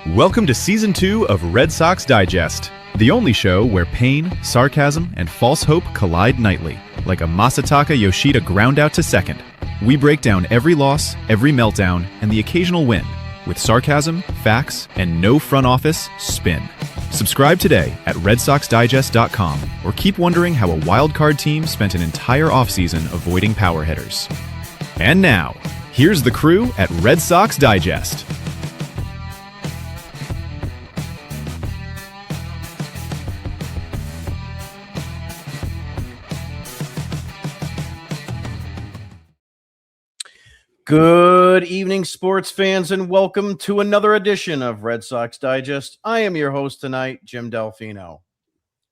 Welcome to Season 2 of Red Sox Digest, the only show where pain, sarcasm, and false hope collide nightly, like a Masataka Yoshida ground out to second. We break down every loss, every meltdown, and the occasional win, with sarcasm, facts, and no front office spin. Subscribe today at RedSoxDigest.com, or keep wondering how a wildcard team spent an entire offseason avoiding power hitters. And now, here's the crew at Red Sox Digest. Good evening, sports fans, and welcome to another edition of Red Sox Digest. I am your host tonight, Jim Dalfino.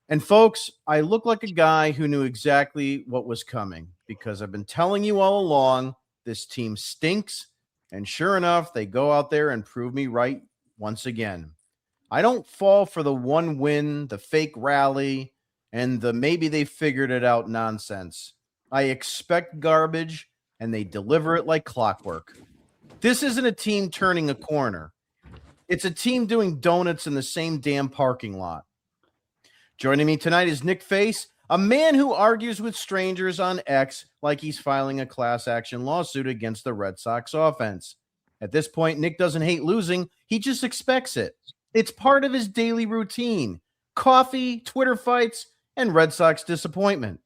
And folks, I look like a guy who knew exactly what was coming because I've been telling you all along, this team stinks, and sure enough, they go out there and prove me right once again. I don't fall for the one win, the fake rally, and the maybe they figured it out nonsense. I expect garbage, and they deliver it like clockwork. This isn't a team turning a corner. It's a team doing donuts in the same damn parking lot. Joining me tonight is Nick Face, a man who argues with strangers on X like he's filing a class action lawsuit against the Red Sox offense. At this point, Nick doesn't hate losing. He just expects it. It's part of his daily routine. Coffee, Twitter fights, and Red Sox disappointment.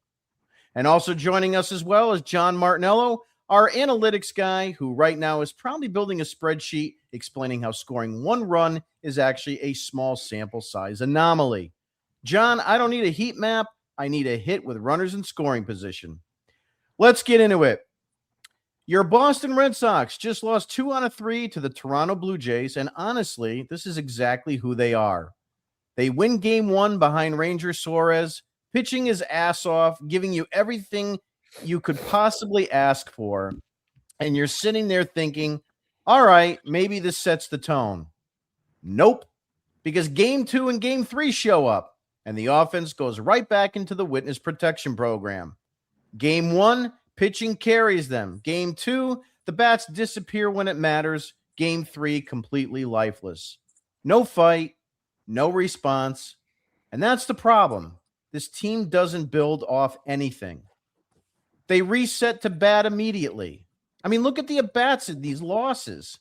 And also joining us as well is John Martinello, our analytics guy, who right now is probably building a spreadsheet explaining how scoring one run is actually a small sample size anomaly. John, I don't need a heat map. I need a hit with runners in scoring position. Let's get into it. Your Boston Red Sox just lost 2 out of 3 to the Toronto Blue Jays, and honestly, this is exactly who they are. They win Game 1 behind Ranger Suárez, pitching his ass off, giving you everything you could possibly ask for, and you're sitting there thinking, all right, maybe this sets the tone. Nope, because Game 2 and Game 3 show up, and the offense goes right back into the witness protection program. Game 1, pitching carries them. Game 2, the bats disappear when it matters. Game 3, completely lifeless. No fight, no response, and that's the problem. This team doesn't build off anything. They reset to bat immediately. I mean, look at the at-bats in these losses.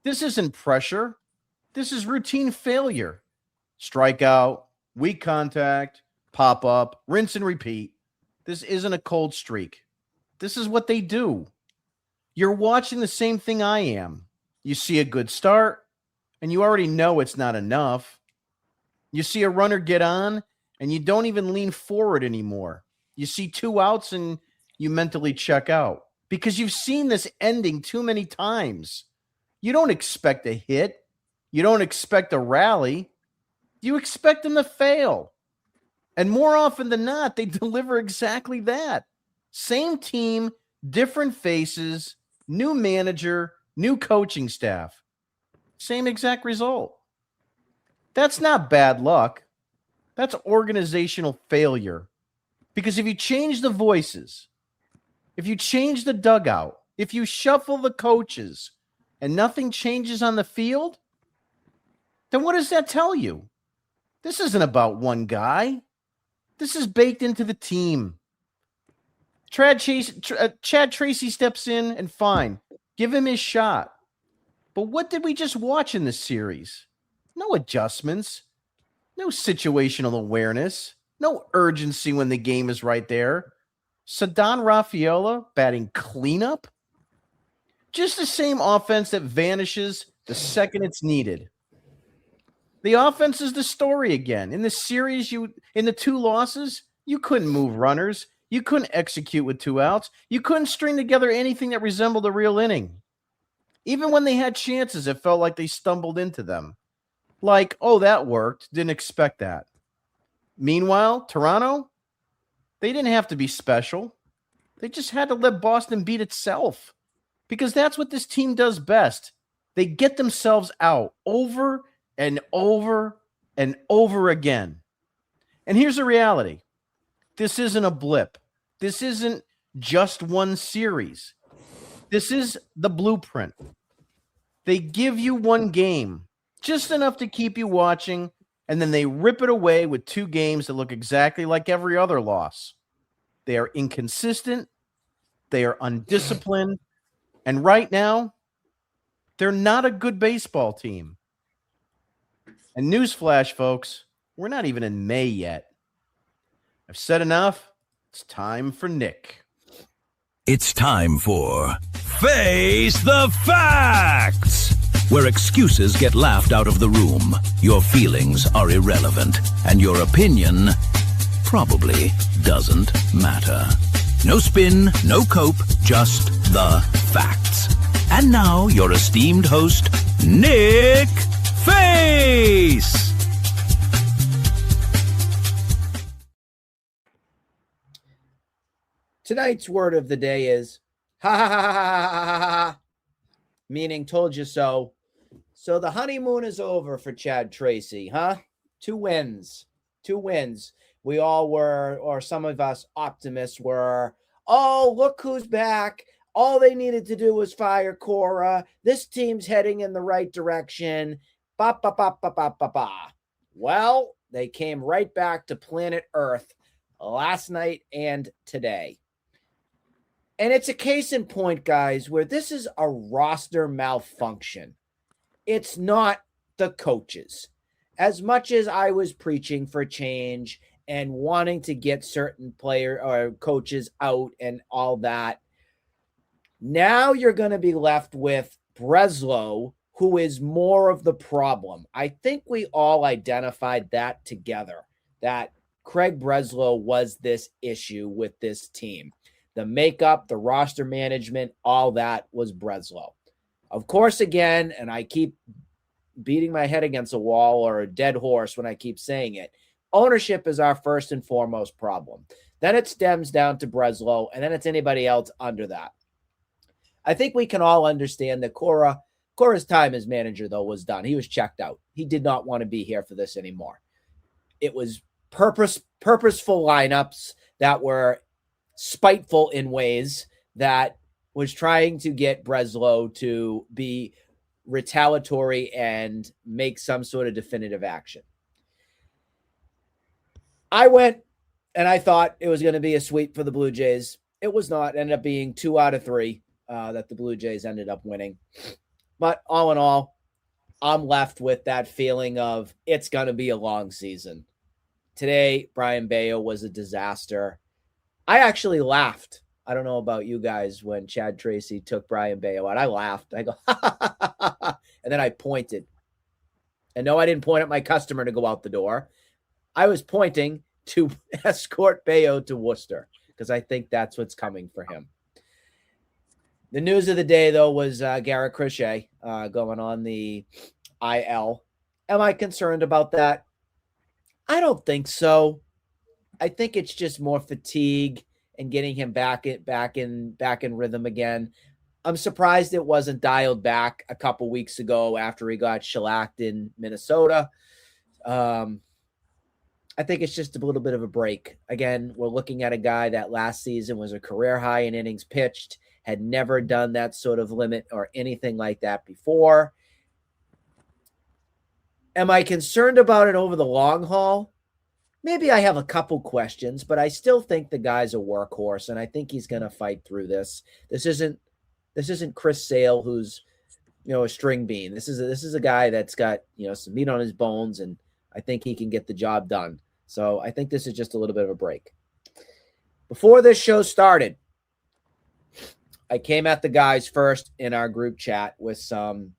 This isn't pressure. This is routine failure. Strikeout, weak contact, pop up, rinse and repeat. This isn't a cold streak. This is what they do. You're watching the same thing I am. You see a good start, and you already know it's not enough. You see a runner get on, and you don't even lean forward anymore. You see 2 outs and you mentally check out because you've seen this ending too many times. You don't expect a hit. You don't expect a rally. You expect them to fail. And more often than not, they deliver exactly that. Same team, different faces, new manager, new coaching staff. Same exact result. That's not bad luck. That's organizational failure. Because if you change the voices, if you change the dugout, if you shuffle the coaches, and nothing changes on the field, then what does that tell you? This isn't about one guy. This is baked into the team. Chad Tracy steps in, and fine. Give him his shot. But what did we just watch in this series? No adjustments. No situational awareness. No urgency when the game is right there. Ceddanne Rafaela batting cleanup. Just the same offense that vanishes the second it's needed. The offense is the story again. In the series, in the 2 losses, you couldn't move runners. You couldn't execute with 2 outs. You couldn't string together anything that resembled a real inning. Even when they had chances, it felt like they stumbled into them. Like, oh, that worked. Didn't expect that. Meanwhile, Toronto, they didn't have to be special. They just had to let Boston beat itself because that's what this team does best. They get themselves out over and over and over again. And here's the reality. This isn't a blip. This isn't just one series. This is the blueprint. They give you one game, just enough to keep you watching, and then they rip it away with 2 games that look exactly like every other loss. They are inconsistent, they are undisciplined, and right now, they're not a good baseball team. And newsflash, folks, we're not even in May yet. I've said enough. It's time for Nick. It's time for Face the Facts, where excuses get laughed out of the room, your feelings are irrelevant, and your opinion probably doesn't matter. No spin, no cope, just the facts. And now, your esteemed host, Nick Face. Tonight's word of the day is ha ha ha ha ha ha ha ha, meaning told you so. So the honeymoon is over for Chad Tracy, huh? 2 wins. We all were, or some of us optimists were, oh, look who's back. All they needed to do was fire Cora. This team's heading in the right direction. Ba, ba, ba, ba, ba, ba, ba. Well, they came right back to planet Earth last night and today. And it's a case in point, guys, where this is a roster malfunction. It's not the coaches. As much as I was preaching for change and wanting to get certain player or coaches out and all that, now you're going to be left with Breslow, who is more of the problem. I think we all identified that together, that Craig Breslow was this issue with this team. The makeup, the roster management, all that was Breslow. Of course, again, and I keep beating my head against a wall or a dead horse when I keep saying it, ownership is our first and foremost problem. Then it stems down to Breslow, and then it's anybody else under that. I think we can all understand that Cora's time as manager, though, was done. He was checked out. He did not want to be here for this anymore. It was purposeful lineups that were spiteful in ways that was trying to get Breslow to be retaliatory and make some sort of definitive action. I went and I thought it was going to be a sweep for the Blue Jays. It was not. It ended up being 2 out of 3 that the Blue Jays ended up winning. But all in all, I'm left with that feeling of it's going to be a long season. Today, Brayan Bello was a disaster. I actually laughed. I don't know about you guys when Chad Tracy took Brayan Bello out. I laughed. I go, ha, ha, ha, ha, ha. And then I pointed. And no, I didn't point at my customer to go out the door. I was pointing to escort Bello to Worcester because I think that's what's coming for him. The news of the day, though, was Garrett Crochet going on the IL. Am I concerned about that? I don't think so. I think it's just more fatigue and getting him back in rhythm again. I'm surprised it wasn't dialed back a couple weeks ago after he got shellacked in Minnesota. I think it's just a little bit of a break. Again, we're looking at a guy that last season was a career high in innings pitched, had never done that sort of limit or anything like that before. Am I concerned about it over the long haul? Maybe I have a couple questions, but I still think the guy's a workhorse, and I think he's going to fight through this. This isn't Chris Sale, who's a string bean. This is a guy that's got some meat on his bones, and I think he can get the job done. So I think this is just a little bit of a break. Before this show started, I came at the guys first in our group chat with some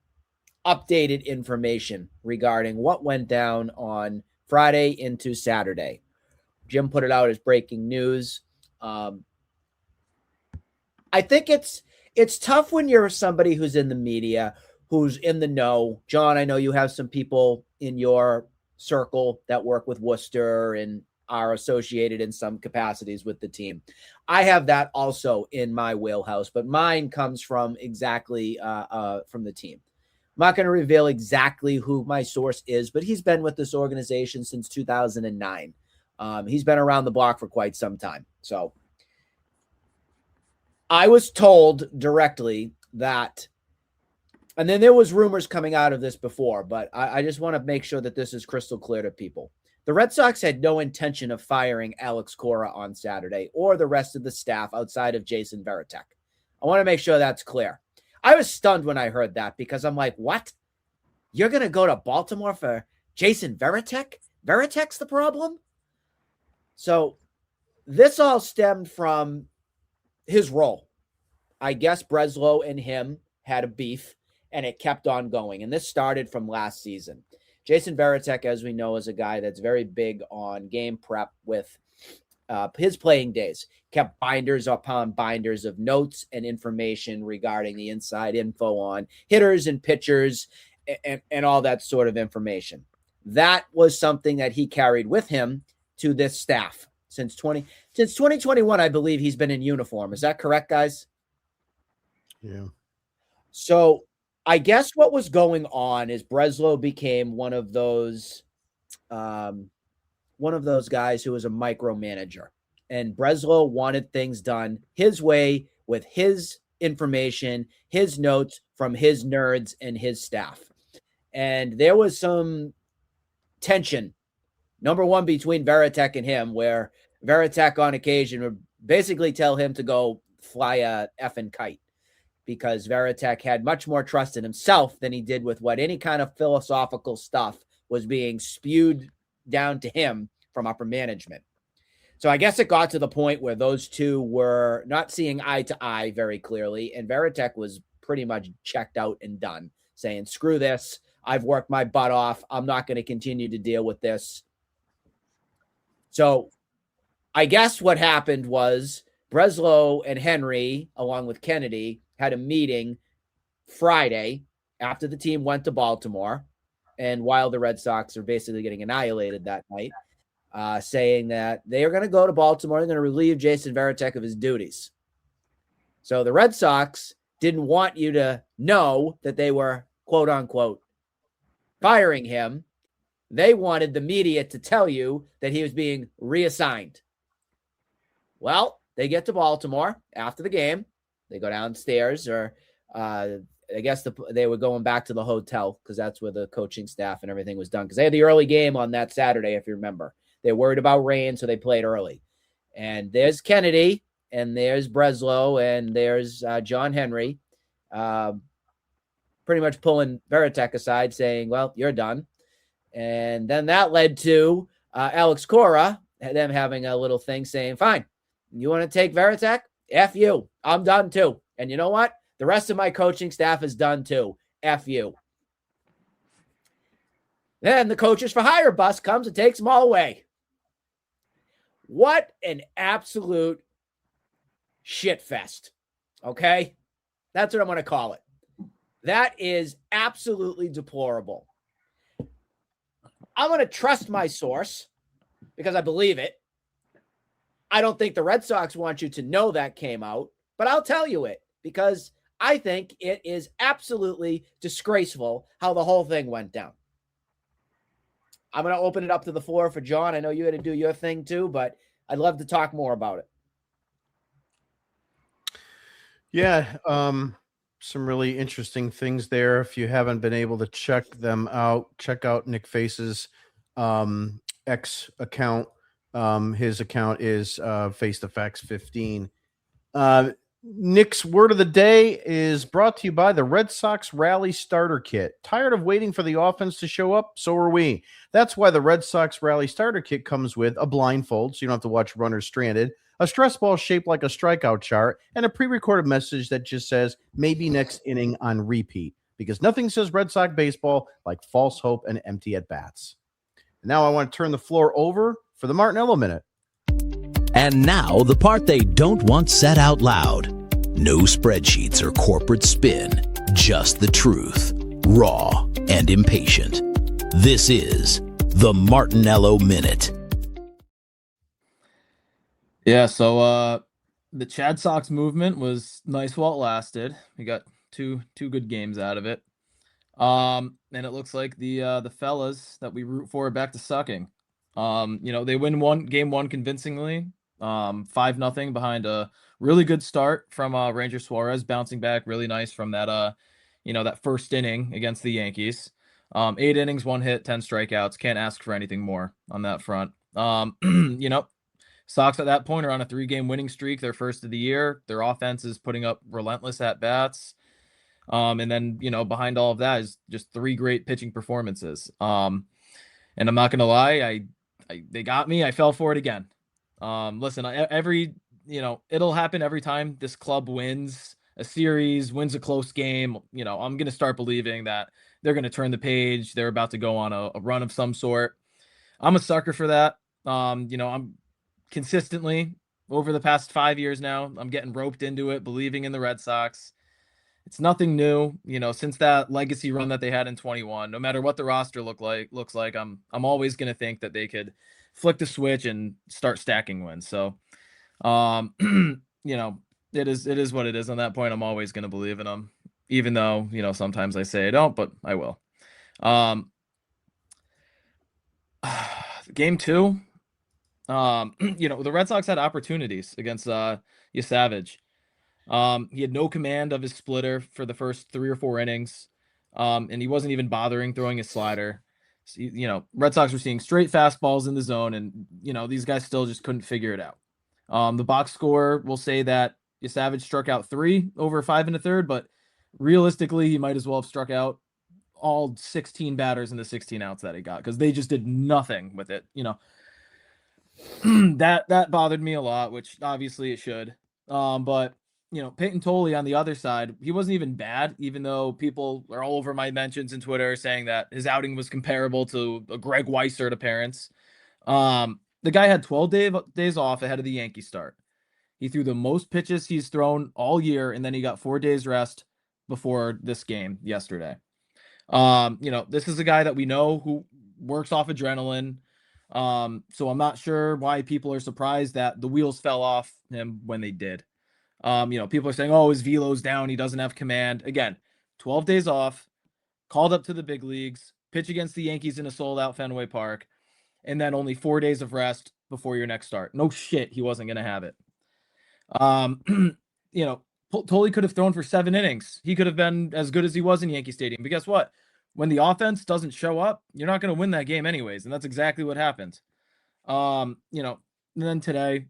updated information regarding what went down on Friday into Saturday. Jim put it out as breaking news. I think it's tough when you're somebody who's in the media, who's in the know. John, I know you have some people in your circle that work with Worcester and are associated in some capacities with the team. I have that also in my wheelhouse, but mine comes from exactly from the team. I'm not going to reveal exactly who my source is, but he's been with this organization since 2009. He's been around the block for quite some time. So I was told directly that and then there was rumors coming out of this before, but I just want to make sure that this is crystal clear to people. The Red Sox had no intention of firing Alex Cora on Saturday or the rest of the staff outside of Jason Varitek. I want to make sure that's clear. I was stunned when I heard that because I'm like, what? You're going to go to Baltimore for Jason Varitek? Varitek's the problem? So this all stemmed from his role. I guess Breslow and him had a beef, and it kept on going. And this started from last season. Jason Varitek, as we know, is a guy that's very big on game prep with his playing days. Kept binders upon binders of notes and information regarding the inside info on hitters and pitchers and all that sort of information. That was something that he carried with him to this staff since 2021. I believe he's been in uniform. Is that correct, guys? Yeah. So I guess what was going on is Breslow became one of those guys who was a micromanager, and Breslow wanted things done his way with his information, his notes from his nerds and his staff. And there was some tension, number one, between Varitek and him, where Varitek on occasion would basically tell him to go fly a effing kite, because Varitek had much more trust in himself than he did with what any kind of philosophical stuff was being spewed down to him from upper management. So I guess it got to the point where those two were not seeing eye to eye very clearly, and Varitek was pretty much checked out and done, saying, screw this. I've worked my butt off. I'm not going to continue to deal with this. So I guess what happened was Breslow and Henry, along with Kennedy, had a meeting Friday after the team went to Baltimore, and while the Red Sox are basically getting annihilated that night, saying that they are going to go to Baltimore. They're going to relieve Jason Varitek of his duties. So the Red Sox didn't want you to know that they were, quote unquote, firing him. They wanted the media to tell you that he was being reassigned. Well, they get to Baltimore after the game. They go downstairs, or I guess they were going back to the hotel because that's where the coaching staff and everything was done, because they had the early game on that Saturday, if you remember. They were worried about rain, so they played early. And there's Kennedy, and there's Breslow, and there's John Henry, pretty much pulling Varitek aside, saying, well, you're done. And then that led to Alex Cora, them having a little thing saying, fine, you want to take Varitek? F you. I'm done too. And you know what? The rest of my coaching staff is done too. F you. Then the coaches for hire bus comes and takes them all away. What an absolute shit fest. Okay? That's what I'm going to call it. That is absolutely deplorable. I'm going to trust my source because I believe it. I don't think the Red Sox want you to know that came out, but I'll tell you it because I think it is absolutely disgraceful how the whole thing went down. I'm going to open it up to the floor for John. I know you had to do your thing too, but I'd love to talk more about it. Yeah, some really interesting things there. If you haven't been able to check them out, check out Nick Face's X account. His account is Face the Facts 15. Nick's word of the day is brought to you by the Red Sox Rally Starter Kit. Tired of waiting for the offense to show up? So are we. That's why the Red Sox Rally Starter Kit comes with a blindfold, so you don't have to watch runners stranded, a stress ball shaped like a strikeout chart, and a pre-recorded message that just says, maybe next inning on repeat, because nothing says Red Sox baseball like false hope and empty at-bats. Now I want to turn the floor over for the Martinello Minute. And now the part they don't want said out loud. No spreadsheets or corporate spin, just the truth, raw and impatient. This is the Martinello Minute. Yeah, so the Chad Sox movement was nice while it lasted. We got two good games out of it. And it looks like the fellas that we root for are back to sucking. They win game one convincingly, 5-0 behind a really good start from Ranger Suárez, bouncing back really nice from that that first inning against the Yankees. 8 innings, 1 hit, 10 strikeouts. Can't ask for anything more on that front. Sox at that point are on a 3-game winning streak, their first of the year. Their offense is putting up relentless at-bats. And then, behind all of that is just 3 great pitching performances. And I'm not going to lie, they got me. I fell for it again. Listen, it'll happen every time this club wins a series, wins a close game. I'm going to start believing that they're going to turn the page. They're about to go on a run of some sort. I'm a sucker for that. I'm consistently over the past 5 years now, I'm getting roped into it, believing in the Red Sox. It's nothing new, since that legacy run that they had in 21. No matter what the roster looks like, I'm always going to think that they could flick the switch and start stacking wins. So, it is what it is. On that point, I'm always going to believe in them, even though, sometimes I say I don't, but I will. Game 2, the Red Sox had opportunities against Savage. He had no command of his splitter for the first 3 or 4 innings, and he wasn't even bothering throwing his slider. So, Red Sox were seeing straight fastballs in the zone, and these guys still just couldn't figure it out. The box score will say that Savage struck out 3 over 5 1/3, but realistically, he might as well have struck out all 16 batters in the 16 outs that he got, because they just did nothing with it. That bothered me a lot, which obviously it should. But Peyton Tolley on the other side, he wasn't even bad, even though people are all over my mentions in Twitter saying that his outing was comparable to a Greg Weissert appearance. The guy had 12 days off ahead of the Yankee start. He threw the most pitches he's thrown all year, and then he got 4 days rest before this game yesterday. This is a guy that we know who works off adrenaline. So I'm not sure why people are surprised that the wheels fell off him when they did. People are saying, his velo's down, he doesn't have command. Again, 12 days off, called up to the big leagues, pitch against the Yankees in a sold-out Fenway Park, and then only 4 days of rest before your next start. No shit, he wasn't going to have it. Tolley could have thrown for 7 innings. He could have been as good as he was in Yankee Stadium. But guess what? When the offense doesn't show up, you're not going to win that game anyways, and that's exactly what happened. And then today,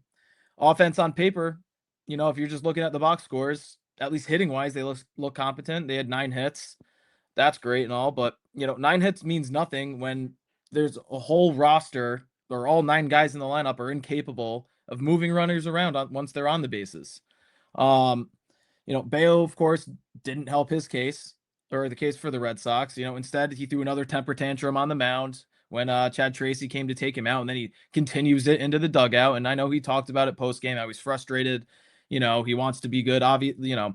offense on paper, if you're just looking at the box scores, at least hitting wise, they look competent. They had 9 hits. That's great and all, but 9 hits means nothing when there's a whole roster, or all 9 guys in the lineup are incapable of moving runners around once they're on the bases. Bello, of course, didn't help his case, or the case for the Red Sox. Instead, he threw another temper tantrum on the mound when Chad Tracy came to take him out, and then he continues it into the dugout. And I know he talked about it post-game, how he's frustrated. He wants to be good. Obviously, when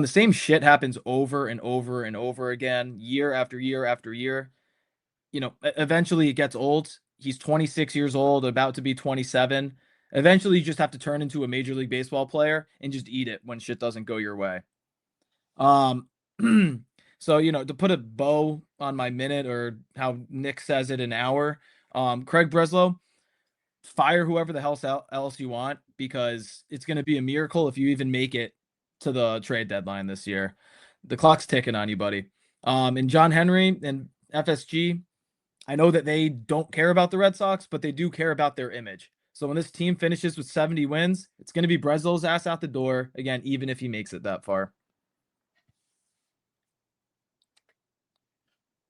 the same shit happens over and over and over again, year after year after year, eventually it gets old. He's 26 years old, about to be 27. Eventually, you just have to turn into a Major League Baseball player and just eat it when shit doesn't go your way. So, to put a bow on my minute, or how Nick says it, an hour, Craig Breslow, fire whoever the hell else you want, because it's going to be a miracle if you even make it to the trade deadline this year. The clock's ticking on you, buddy. And John Henry and FSG, I know that they don't care about the Red Sox, but they do care about their image. So when this team finishes with 70 wins, it's going to be Breslow's ass out the door, again, even if he makes it that far.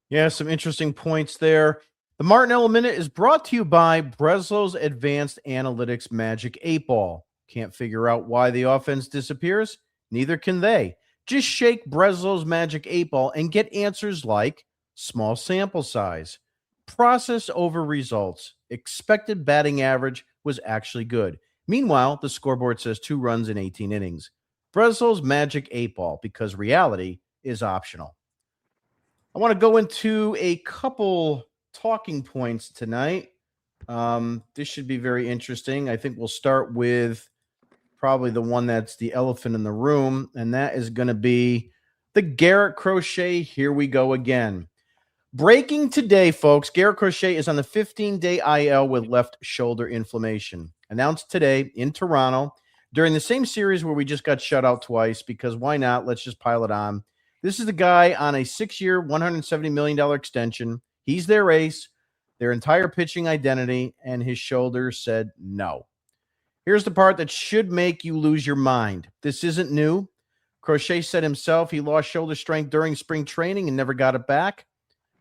Yeah, some interesting points there. The Martinello Minute is brought to you by Breslow's Advanced Analytics Magic 8-Ball. Can't figure out why the offense disappears? Neither can they. Just shake Breslow's Magic 8-Ball and get answers like small sample size, process over results, expected batting average was actually good. Meanwhile, the scoreboard says 2 runs in 18 innings. Breslow's Magic 8-Ball, because reality is optional. I want to go into a couple talking points tonight. This should be very interesting. I think we'll start with probably the one that's the elephant in the room, and that is going to be the Garrett Crochet. Here we go again. Breaking today, folks. Garrett Crochet is on the 15-day IL with left shoulder inflammation. Announced today in Toronto during the same series where we just got shut out twice, because why not? Let's just pile it on. This is the guy on a 6-year, $170 million extension. He's their ace, their entire pitching identity, and his shoulders said no. Here's the part that should make you lose your mind. This isn't new. Crochet said himself he lost shoulder strength during spring training and never got it back.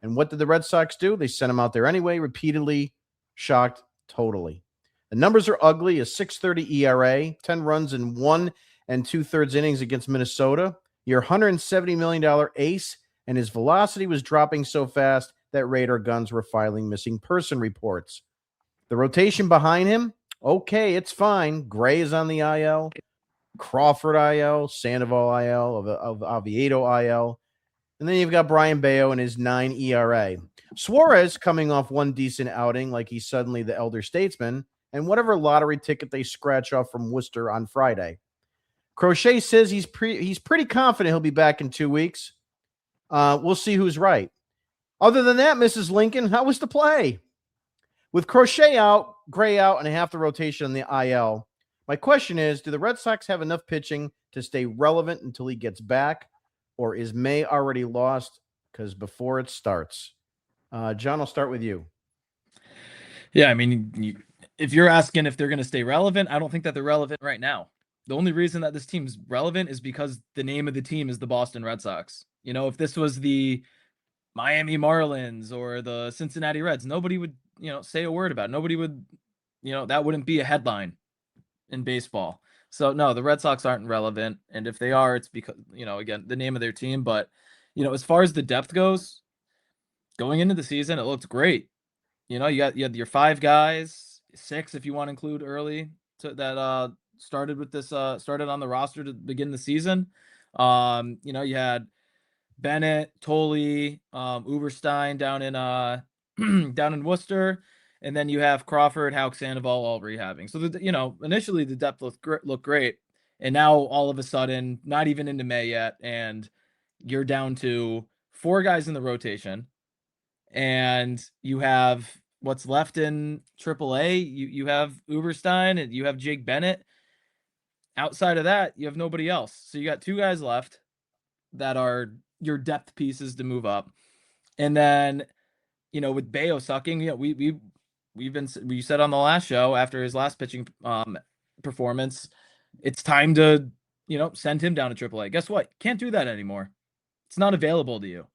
And what did the Red Sox do? They sent him out there anyway, repeatedly, shocked totally. The numbers are ugly, a 6.30 ERA, 10 runs in 1 2/3 innings against Minnesota. Your $170 million ace, and his velocity was dropping so fast that radar guns were filing missing person reports. The rotation behind him, okay, it's fine. Gray is on the IL, Crawford IL, Sandoval IL, of Oviedo IL. And then you've got Brayan Bello and his 9 ERA. Suárez coming off one decent outing, like he's suddenly the elder statesman, and whatever lottery ticket they scratch off from Worcester on Friday. Crochet says he's pretty confident he'll be back in 2 weeks. We'll see who's right. Other than that, Mrs. Lincoln, how was the play? With Crochet out, Gray out, and half the rotation on the IL, my question is, do the Red Sox have enough pitching to stay relevant until he gets back? Or is May already lost? Because before it starts. John, I'll start with you. Yeah, I mean, if you're asking if they're going to stay relevant, I don't think that they're relevant right now. The only reason that this team's relevant is because the name of the team is the Boston Red Sox. You know, if this was the Miami Marlins or the Cincinnati Reds, nobody would, say a word about it. Nobody would, that wouldn't be a headline in baseball. So no, the Red Sox aren't relevant. And if they are, it's because, again, the name of their team. But, as far as the depth goes, going into the season, it looked great. You had your 5 guys, 6 if you want to include early that started on the roster to begin the season. You had Bennett, Tolley, Uberstein down in Worcester. And then you have Crawford, Houck, Sandoval all rehabbing. So, initially the depth looked great. And now all of a sudden, not even into May yet, and you're down to 4 guys in the rotation. And you have what's left in AAA. You have Uberstein and you have Jake Bennett. Outside of that, you have nobody else. So you got 2 guys left that are your depth pieces to move up. And then, with Bello sucking, we said on the last show after his last pitching performance, it's time to, send him down to AAA. Guess what? Can't do that anymore. It's not available to you.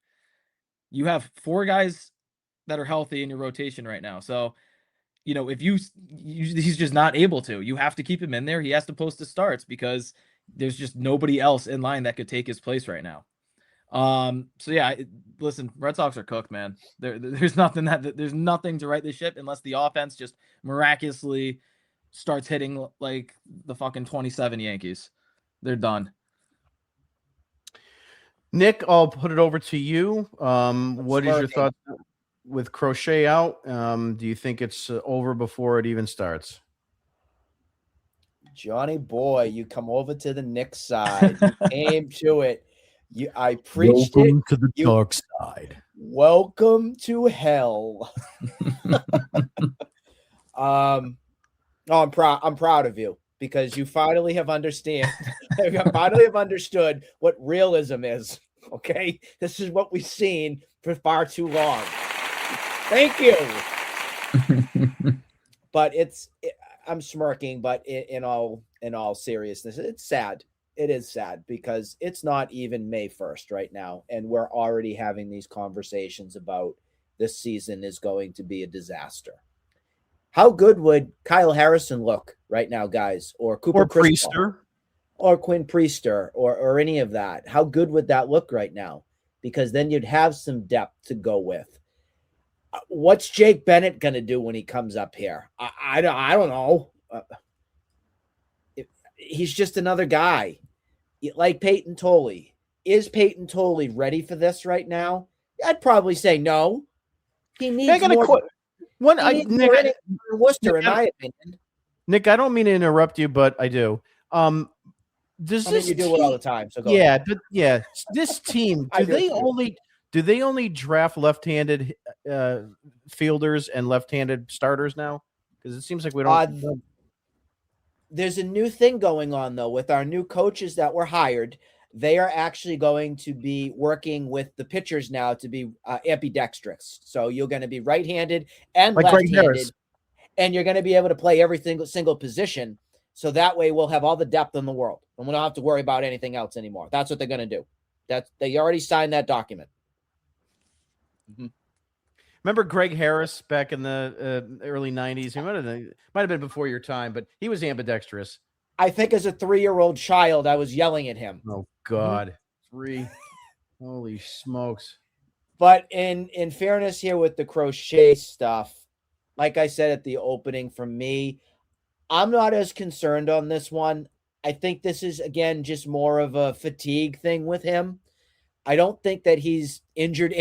You have 4 guys that are healthy in your rotation right now. So, if he's just not able to, you have to keep him in there. He has to post the starts because there's just nobody else in line that could take his place right now. So yeah, listen, Red Sox are cooked, man. There's nothing to right the ship unless the offense just miraculously starts hitting like the fucking 27 Yankees. They're done. Nick, I'll put it over to you. What is your thoughts with Crochet out? Do you think it's over before it even starts? Johnny boy, you come over to the Knicks side. You came to it. I preached welcome it. To the dark side. Welcome to hell. I'm proud of you because you finally have understood what realism is. Okay, this is what we've seen for far too long. Thank you. But I'm smirking, but in all seriousness, it's sad. It is sad because it's not even May 1st right now. And we're already having these conversations about this season is going to be a disaster. How good would Kyle Harrison look right now, guys? Or Cooper Priester? Or Quinn Priester or any of that? How good would that look right now? Because then you'd have some depth to go with. What's Jake Bennett going to do when he comes up here? I don't know. He's just another guy like Peyton Tolley. Is Peyton Tolley ready for this right now? I'd probably say no. He needs more. Nick, Worcester, in my opinion. Nick, I don't mean to interrupt you, but I do. You do it all the time. So yeah. This team, do they only draft left-handed fielders and left-handed starters now? Because it seems like we don't. There's a new thing going on, though, with our new coaches that were hired. They are actually going to be working with the pitchers now to be ambidextrous. So you're going to be right-handed and Like Greg left-handed, Harris. and you're going to be able to play every single position. So that way we'll have all the depth in the world, and we don't have to worry about anything else anymore. That's what they're going to do. They already signed that document. Mm-hmm. Remember Greg Harris back in the early 90s? He might have been before your time, but he was ambidextrous. I think as a 3-year-old child, I was yelling at him. Oh, God. 3. Holy smokes. But in fairness here with the Crochet stuff, like I said at the opening, for me, I'm not as concerned on this one. I think this is, again, just more of a fatigue thing with him. I don't think that he's injured.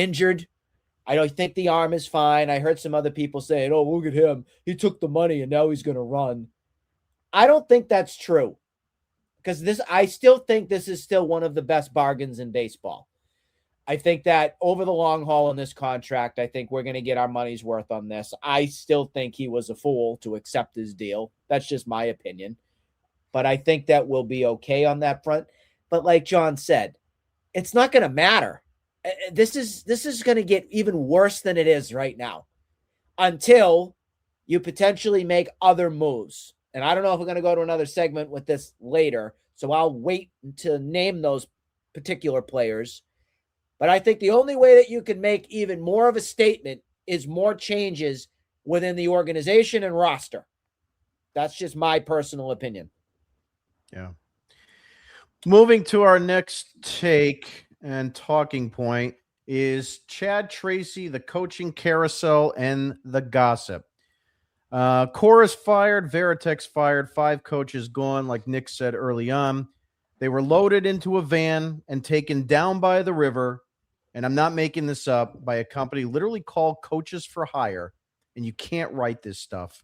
I don't think the arm is fine. I heard some other people saying, oh, look at him. He took the money and now he's going to run. I don't think that's true, because I still think this is still one of the best bargains in baseball. I think that over the long haul in this contract, I think we're going to get our money's worth on this. I still think he was a fool to accept his deal. That's just my opinion. But I think that we'll be okay on that front. But like John said, it's not going to matter. This is going to get even worse than it is right now until you potentially make other moves. And I don't know if we're going to go to another segment with this later, so I'll wait to name those particular players. But I think the only way that you can make even more of a statement is more changes within the organization and roster. That's just my personal opinion. Yeah. Moving to our next take and talking point is Chad Tracy, the coaching carousel, and the gossip. Cora's fired, Veritek's fired, 5 coaches gone, like Nick said early on. They were loaded into a van and taken down by the river, and I'm not making this up, by a company literally called Coaches for Hire, and you can't write this stuff.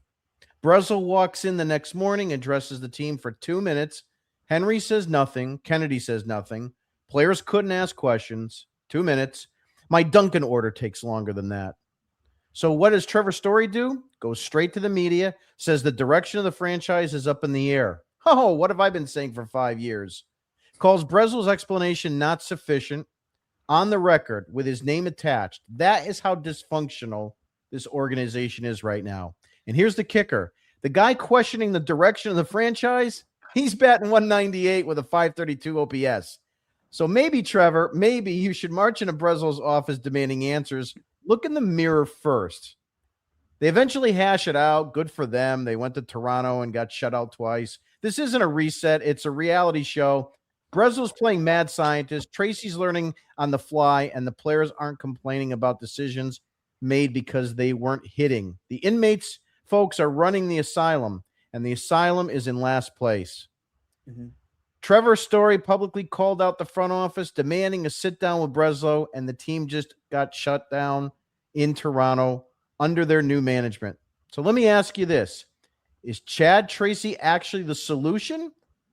Breslow walks in the next morning, addresses the team for 2 minutes. Henry says nothing. Kennedy says nothing. Players couldn't ask questions. 2 minutes. My Duncan order takes longer than that. So what does Trevor Story do? Goes straight to the media, says the direction of the franchise is up in the air. Oh, what have I been saying for 5 years? Calls Breslow's explanation not sufficient, on the record with his name attached. That is how dysfunctional this organization is right now. And here's the kicker. The guy questioning the direction of the franchise, he's batting 198 with a 532 OPS. So maybe, Trevor, maybe you should march into Breslow's office demanding answers. Look in the mirror first. They eventually hash it out. Good for them. They went to Toronto and got shut out twice. This isn't a reset. It's a reality show. Breslow's playing mad scientist. Tracy's learning on the fly, and the players aren't complaining about decisions made because they weren't hitting. The inmates, folks, are running the asylum, and the asylum is in last place. Mm-hmm. Trevor Story publicly called out the front office, demanding a sit-down with Breslow, and the team just got shut down in Toronto under their new management. So let me ask you this. Is Chad Tracy actually the solution,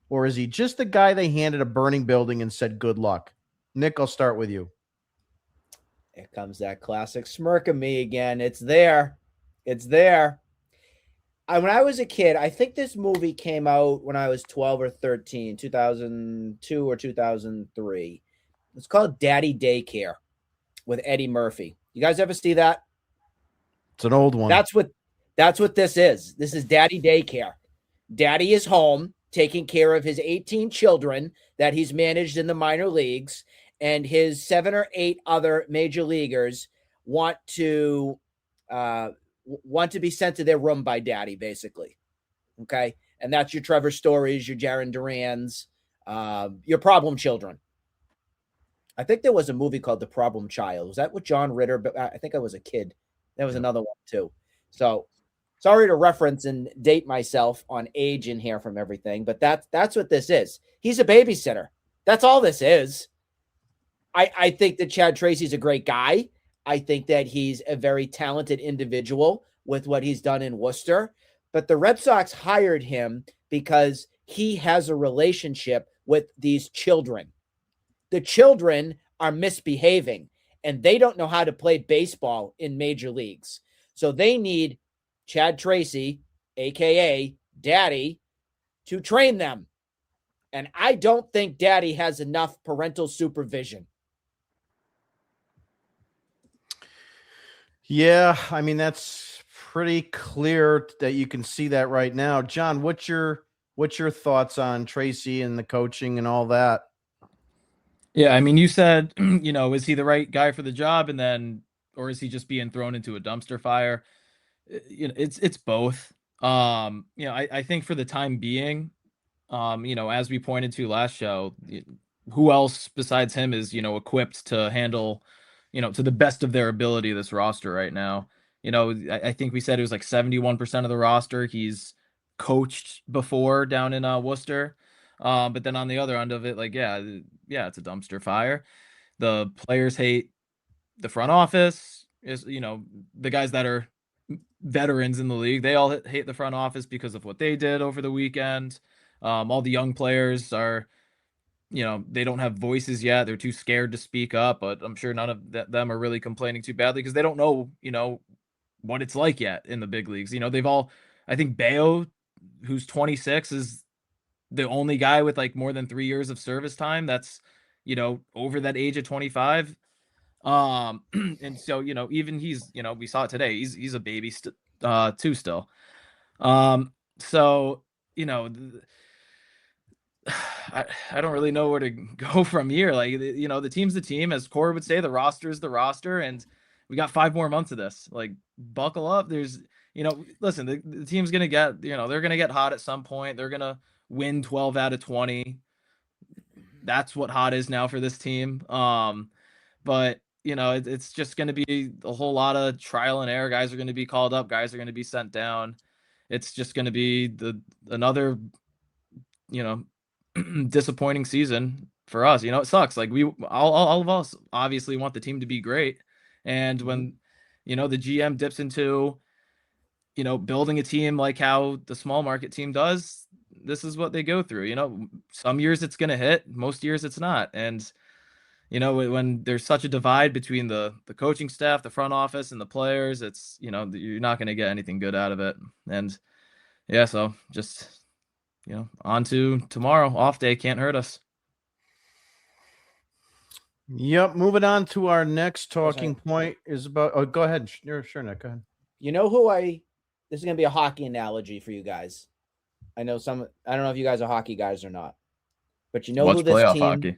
or is he just the guy they handed a burning building and said, good luck? Nick, I'll start with you. Here comes that classic smirk of me again. It's there. It's there. When I was a kid, I think this movie came out when I was 12 or 13, 2002 or 2003. It's called Daddy Daycare with Eddie Murphy. You guys ever see that? It's an old one. That's what this is. This is Daddy Daycare. Daddy is home taking care of his 18 children that he's managed in the minor leagues, and his 7 or 8 other major leaguers want to be sent to their room by Daddy, basically. Okay? And that's your Trevor Stories, your Jaron Durans, your problem children. I think there was a movie called The Problem Child. Was that with John Ritter? But I think I was a kid. There was another one too. So sorry to reference and date myself on age in here from everything, but that's what this is. He's a babysitter. That's all this is. I think that Chad Tracy's a great guy. I think that he's a very talented individual with what he's done in Worcester. But the Red Sox hired him because he has a relationship with these children. The children are misbehaving, and they don't know how to play baseball in major leagues. So they need Chad Tracy, a.k.a. Daddy, to train them. And I don't think Daddy has enough parental supervision. Yeah, I mean, that's pretty clear that you can see that right now. John, what's your thoughts on Tracy and the coaching and all that? Yeah, I mean, you said, is he the right guy for the job, and then, or is he just being thrown into a dumpster fire? It's both. I think for the time being, as we pointed to last show, who else besides him is, equipped to handle, to the best of their ability, this roster right now. I think we said it was like 71% of the roster he's coached before down in Worcester. But then on the other end of it, like, yeah, it's a dumpster fire. The players hate the front office. Is the guys that are veterans in the league, they all hate the front office because of what they did over the weekend. All the young players are, they don't have voices yet. They're too scared to speak up, but I'm sure none of them are really complaining too badly because they don't know, what it's like yet in the big leagues. They've all, I think Bello, who's 26, is the only guy with like more than 3 years of service time that's, over that age of 25. And so, even he's, we saw it today, he's a baby too still. So, I don't really know where to go from here. Like, the team's the team, as Cora would say, the roster is the roster, and we got 5 more months of this. Like, buckle up. There's, listen, the team's gonna get, they're gonna get hot at some point. They're gonna win 12 out of 20. That's what hot is now for this team. But it's just going to be a whole lot of trial and error. Guys are going to be called up. Guys are going to be sent down. It's just going to be another, disappointing season for us. It sucks. Like, all of us obviously want the team to be great. And when, the GM dips into, building a team like how the small market team does, this is what they go through. Some years it's going to hit, most years it's not. And, when there's such a divide between the coaching staff, the front office, and the players, it's, you're not going to get anything good out of it. And yeah, so just, on to tomorrow. Off day can't hurt us. Yep. Moving on to our next talking point is about, oh, go ahead. Sure, Nick, go ahead. This is going to be a hockey analogy for you guys. I don't know if you guys are hockey guys or not, but What's who this playoff team, hockey?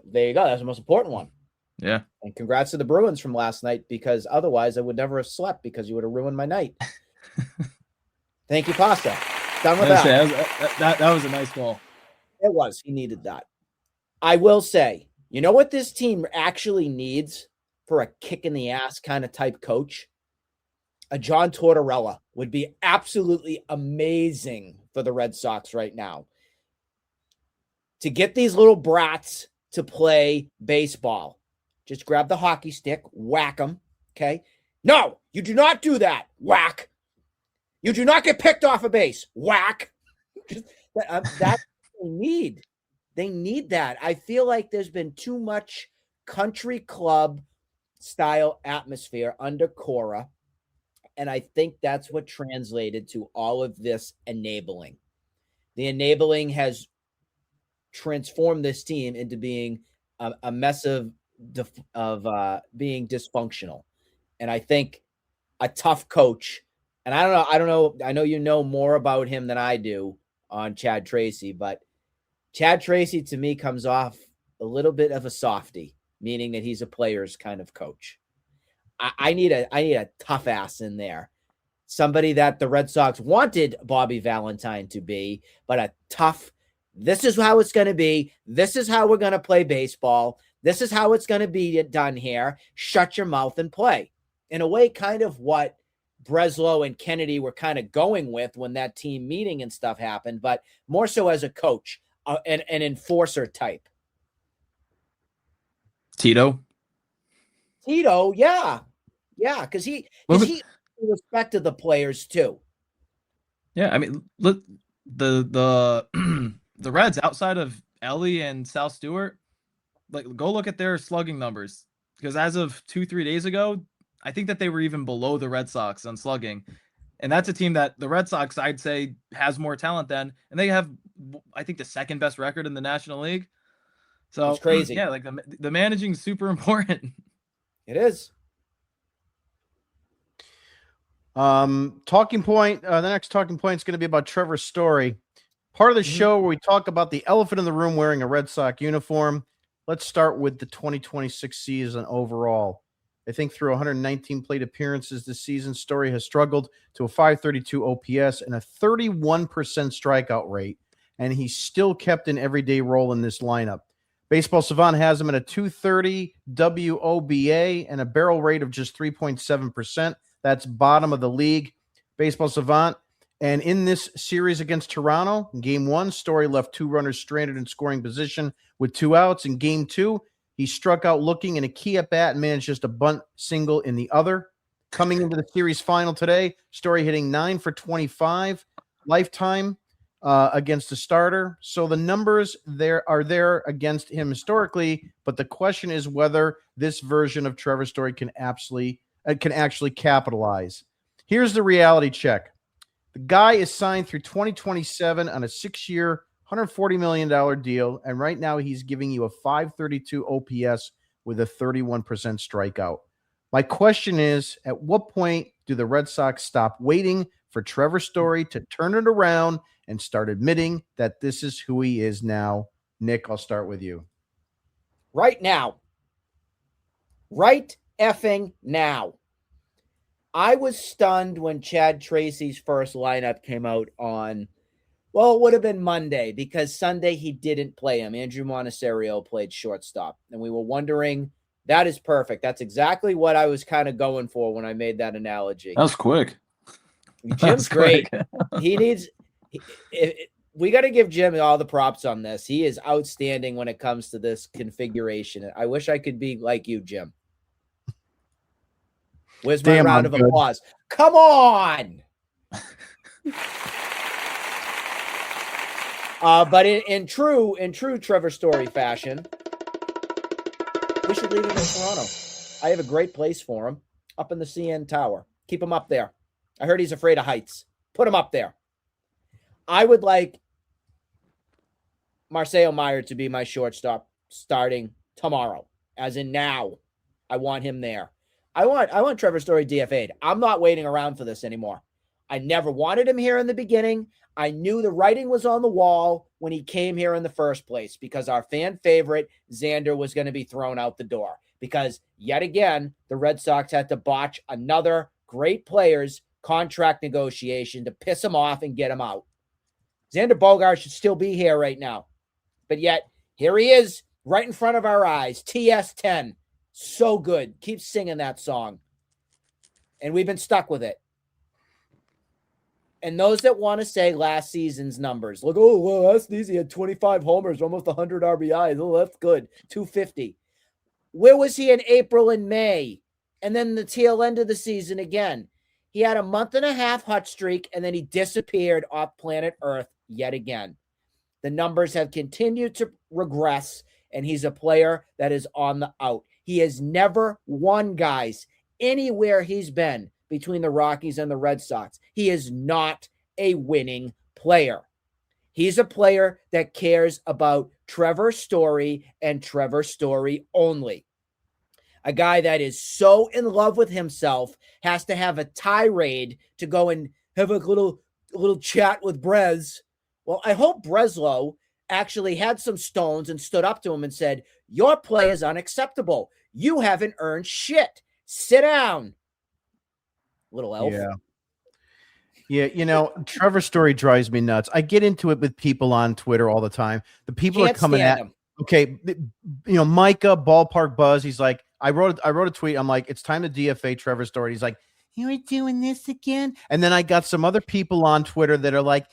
There you go. That's the most important one. Yeah. And congrats to the Bruins from last night, because otherwise I would never have slept, because you would have ruined my night. Thank you, Pasta. Done with that. That was a nice goal. It was. He needed that. I will say, you know what this team actually needs for a kick in the ass kind of type coach? A John Tortorella would be absolutely amazing for the Red Sox right now. To get these little brats to play baseball, just grab the hockey stick, whack them, okay? No, you do not do that. Whack. You do not get picked off a base. Whack. That's what they need. They need that. I feel like there's been too much country club style atmosphere under Cora, and I think that's what translated to all of this enabling. The enabling has transformed this team into being a mess of being dysfunctional. And I think a tough coach, and I don't know, I know you know more about him than I do on Chad Tracy, but Chad Tracy to me comes off a little bit of a softie, meaning that he's a player's kind of coach. I need a tough ass in there. Somebody that the Red Sox wanted Bobby Valentine to be, but a tough, this is how it's going to be. This is how we're going to play baseball. This is how it's going to be done here. Shut your mouth and play. In a way, kind of what Breslow and Kennedy were kind of going with when that team meeting and stuff happened, but more so as a coach, an enforcer type. Tito, yeah. Yeah, because he respected the players too. Yeah, I mean, look, the the Reds outside of Ellie and Sal Stewart, like, go look at their slugging numbers, because as of 2-3 days ago, I think that they were even below the Red Sox on slugging. And that's a team that the Red Sox, I'd say, has more talent than, and they have, I think, the second best record in the National League. So It's crazy. Yeah, like the managing is super important. It is. Talking point. The next talking point is going to be about Trevor Story. Part of the show where we talk about the elephant in the room wearing a Red Sox uniform. Let's start with the 2026 season overall. I think through 119 plate appearances this season, Story has struggled to a 532 OPS and a 31% strikeout rate, and he's still kept an everyday role in this lineup. Baseball Savant has him at a 230 WOBA and a barrel rate of just 3.7%. That's bottom of the league. Baseball Savant. And in this series against Toronto, in Game 1, Story left 2 runners stranded in scoring position with 2 outs. In Game 2, he struck out looking in a key at bat and managed just a bunt single in the other. Coming into the series final today, Story hitting 9 for 25 lifetime against the starter. So the numbers are there against him historically, but the question is whether this version of Trevor Story can actually capitalize. Here's the reality check. The guy is signed through 2027 on a 6-year, $140 million deal, and right now he's giving you a 532 OPS with a 31% strikeout. My question is, at what point do the Red Sox stop waiting for Trevor Story to turn it around and start admitting that this is who he is now? Nick, I'll start with you. Right now. Right effing now. I was stunned when Chad Tracy's first lineup came out on, well, it would have been Monday because Sunday he didn't play him. Andrew Monasterio played shortstop, and we were wondering, that is perfect. That's exactly what I was kind of going for when I made that analogy. That was quick. Jim's great. We got to give Jim all the props on this. He is outstanding when it comes to this configuration. I wish I could be like you, Jim. Where's my round of applause? Come on. But in true Trevor Story fashion, we should leave him in Toronto. I have a great place for him up in the CN Tower. Keep him up there. I heard he's afraid of heights. Put him up there. I would like Marcelo Meyer to be my shortstop starting tomorrow, as in now. I want him there. I want Trevor Story DFA'd. I'm not waiting around for this anymore. I never wanted him here in the beginning. I knew the writing was on the wall when he came here in the first place because our fan favorite, Xander, was going to be thrown out the door because, yet again, the Red Sox had to botch another great player's contract negotiation to piss him off and get him out. Xander Bogaerts should still be here right now. But yet, here he is right in front of our eyes, TS10. So good. Keep singing that song. And we've been stuck with it. And those that want to say last season's numbers, look, oh, well, that's easy. He had 25 homers, almost 100 RBIs. Oh, that's good. 250. Where was he in April and May? And then the tail end of the season again. He had a month-and-a-half hot streak, and then he disappeared off planet Earth yet again. The numbers have continued to regress, and he's a player that is on the out. He has never won, guys, anywhere he's been between the Rockies and the Red Sox. He is not a winning player. He's a player that cares about Trevor Story and Trevor Story only. A guy that is so in love with himself has to have a tirade to go and have a little chat with Brez. Well, I hope Breslow actually had some stones and stood up to him and said, your play is unacceptable. You haven't earned shit. Sit down. Little elf. Yeah, Trevor Story drives me nuts. I get into it with people on Twitter all the time. The people are coming at him. Okay, Micah, Ballpark Buzz, he's like, I wrote a tweet. I'm like, it's time to DFA Trevor Story. He's like, you were doing this again? And then I got some other people on Twitter that are like,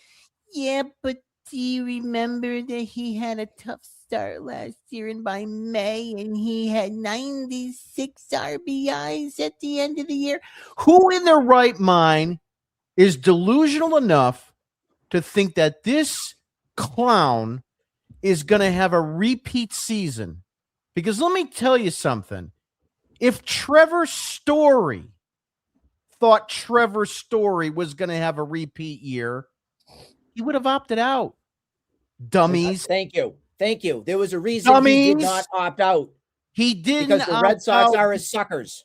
yeah, but do you remember that he had a tough start last year, and by May, and he had 96 RBIs at the end of the year? Who in their right mind is delusional enough to think that this clown is going to have a repeat season? Because let me tell you something. If Trevor Story thought Trevor Story was going to have a repeat year, he would have opted out. Dummies. Thank you. There was a reason he did not opt out. He didn't, because the Red Sox are his suckers.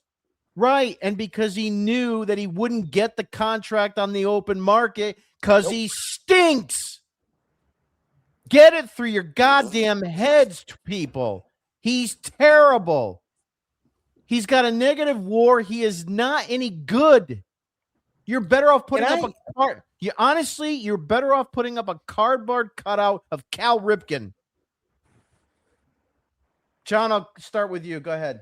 Right, and because he knew that he wouldn't get the contract on the open market because he stinks. Get it through your goddamn heads, people. He's terrible. He's got a negative WAR. He is not any good. You're better off putting up a card. You're better off putting up a cardboard cutout of Cal Ripken. John, I'll start with you. Go ahead.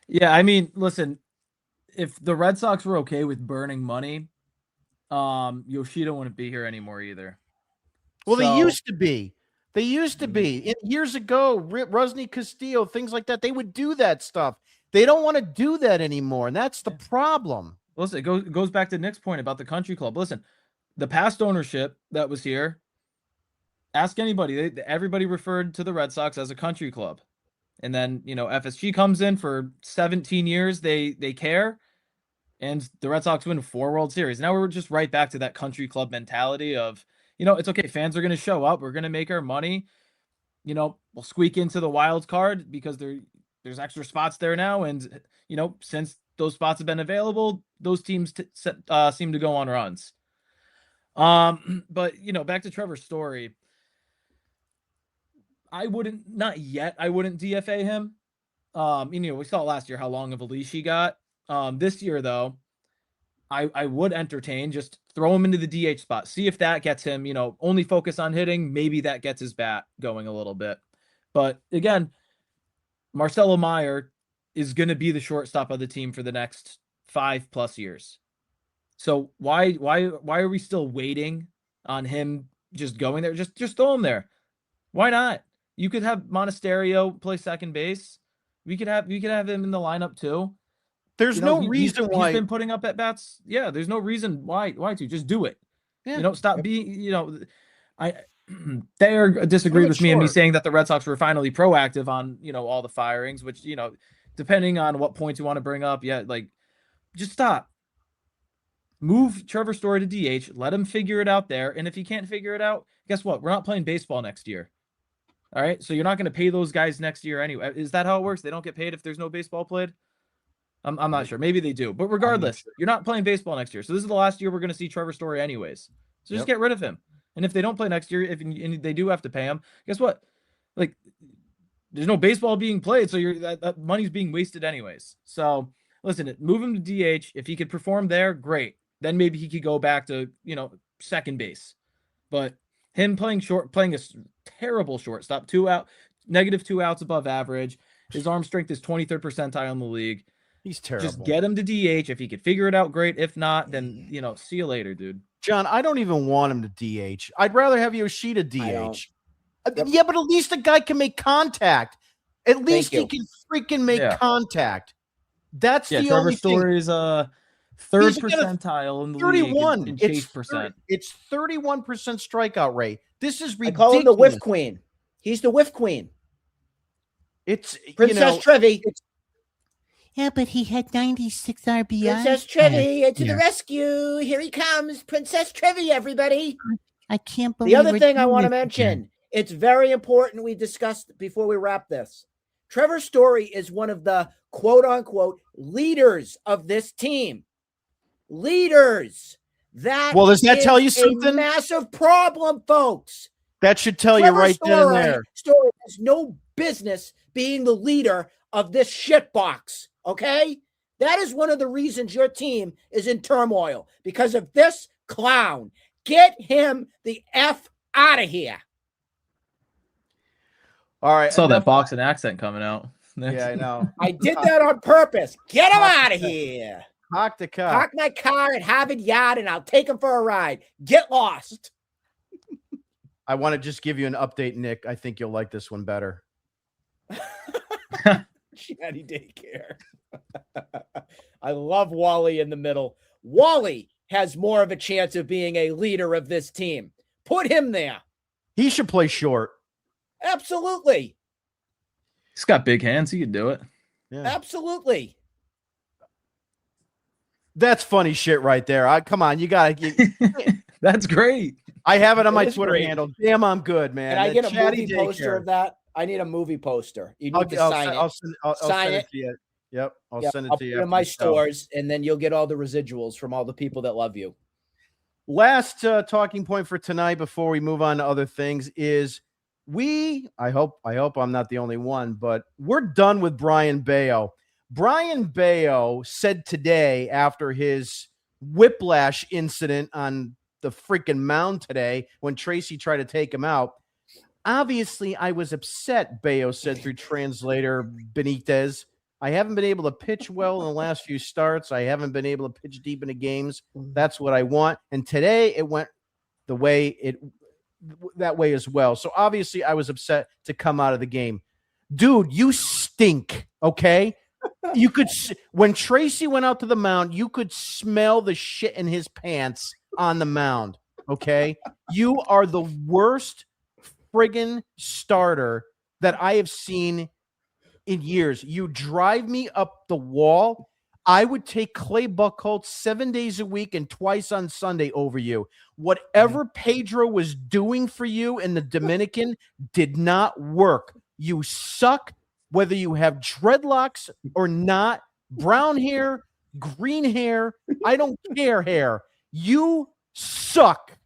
Yeah, I mean, listen, if the Red Sox were okay with burning money, Yoshida wouldn't be here anymore either. Well, they used to be. Years ago, Rusney Castillo, things like that, they would do that stuff. They don't want to do that anymore, and that's the problem. Listen, it goes back to Nick's point about the country club. Listen, the past ownership that was here, ask anybody. Everybody referred to the Red Sox as a country club. And then, FSG comes in for 17 years. They care. And the Red Sox win 4 World Series. Now we're just right back to that country club mentality of, it's okay. Fans are going to show up. We're going to make our money. We'll squeak into the wild card because there's extra spots there now. And, since those spots have been available, those teams seem to go on runs. But, back to Trevor Story. I wouldn't DFA him. We saw last year how long of a leash he got. This year, though, I would entertain, just throw him into the DH spot. See if that gets him, only focus on hitting. Maybe that gets his bat going a little bit. But again, Marcelo Meyer is going to be the shortstop of the team for the next 5+ years. So why are we still waiting on him just going there? Just throw him there. Why not? You could have Monasterio play second base. We could have him in the lineup too. There's no reason why he's been putting up at bats. Yeah, there's no reason why to just do it. Yeah. Stop being. They disagree with me and me saying that the Red Sox were finally proactive on all the firings, which depending on what points you want to bring up, just stop. Move Trevor Story to DH. Let him figure it out there, and if he can't figure it out, guess what? We're not playing baseball next year. All right, so you're not going to pay those guys next year anyway. Is that how it works? They don't get paid if there's no baseball played? I'm not sure. Maybe they do. But regardless, you're not playing baseball next year. So this is the last year we're going to see Trevor Story anyways. So just get rid of him. And if they don't play next year, and they do have to pay him, guess what? There's no baseball being played, so that money's being wasted anyways. So listen, move him to DH. If he could perform there, great. Then maybe he could go back to, second base. But him playing a terrible shortstop, negative 2 outs above average. His arm strength is 23rd percentile in the league. He's terrible. Just get him to DH. If he could figure it out, great. If not, then, see you later, dude. John, I don't even want him to DH. I'd rather have Yoshida DH. Yeah, but at least the guy can make contact. At least he can freaking make contact. That's the Trevor only thing. Story's third percentile in the 31 league in chase percent. It's 31% strikeout rate. This is ridiculous. I call him the whiff queen. He's the whiff queen. It's Princess Trevi. Yeah, but he had 96 RBI. Princess Trevi to the rescue. Here he comes. Princess Trevi, everybody. I can't believe the other thing I want to mention. It's very important we discussed before we wrap this. Trevor Story is one of the quote-unquote leaders of this team. Leaders. Does that tell you something? A massive problem, folks. That should tell you right then and there. Story has no business being the leader of this shitbox, okay? That is one of the reasons your team is in turmoil, because of this clown. Get him the F out of here. All right. I saw that boxing accent coming out. Yeah, I know. I did that on purpose. Get him out of here. Park the car. Park my car at Harvard Yard, and I'll take him for a ride. Get lost. I want to just give you an update, Nick. I think you'll like this one better. Chatty daycare. I love Wally in the middle. Wally has more of a chance of being a leader of this team. Put him there. He should play short. Absolutely. He's got big hands. He could do it. Yeah. Absolutely. That's funny shit right there. Come on, you gotta. That's great. I have it on my It is Twitter great. handle. Damn, I'm good, man. Can I That get a chatty movie poster daycare. of that? I need a movie poster. You need to I'll sign it. I'll Sign send it. it to you. Yep, I'll Yeah, send it I'll to put you. it in after my the show. stores, and then you'll get all the residuals from all the people that love you. Last talking point for tonight before we move on to other things is I hope I'm not the only one, but we're done with Brayan Bello. Brayan Bello said today after his whiplash incident on the freaking mound today when Tracy tried to take him out. Obviously, I was upset, Bello said through translator Benitez. I haven't been able to pitch well in the last few starts. I haven't been able to pitch deep into games. That's what I want. And today it went that way as well. So obviously I was upset to come out of the game. Dude, you stink, okay? You could, when Tracy went out to the mound, you could smell the shit in his pants on the mound, okay? You are the worst friggin' starter that I have seen in years. You drive me up the wall. I would take Clay Buchholz 7 days a week and twice on Sunday over you. Whatever Pedro was doing for you in the Dominican did not work. You suck, whether you have dreadlocks or not, brown hair, green hair, I don't care hair. You suck.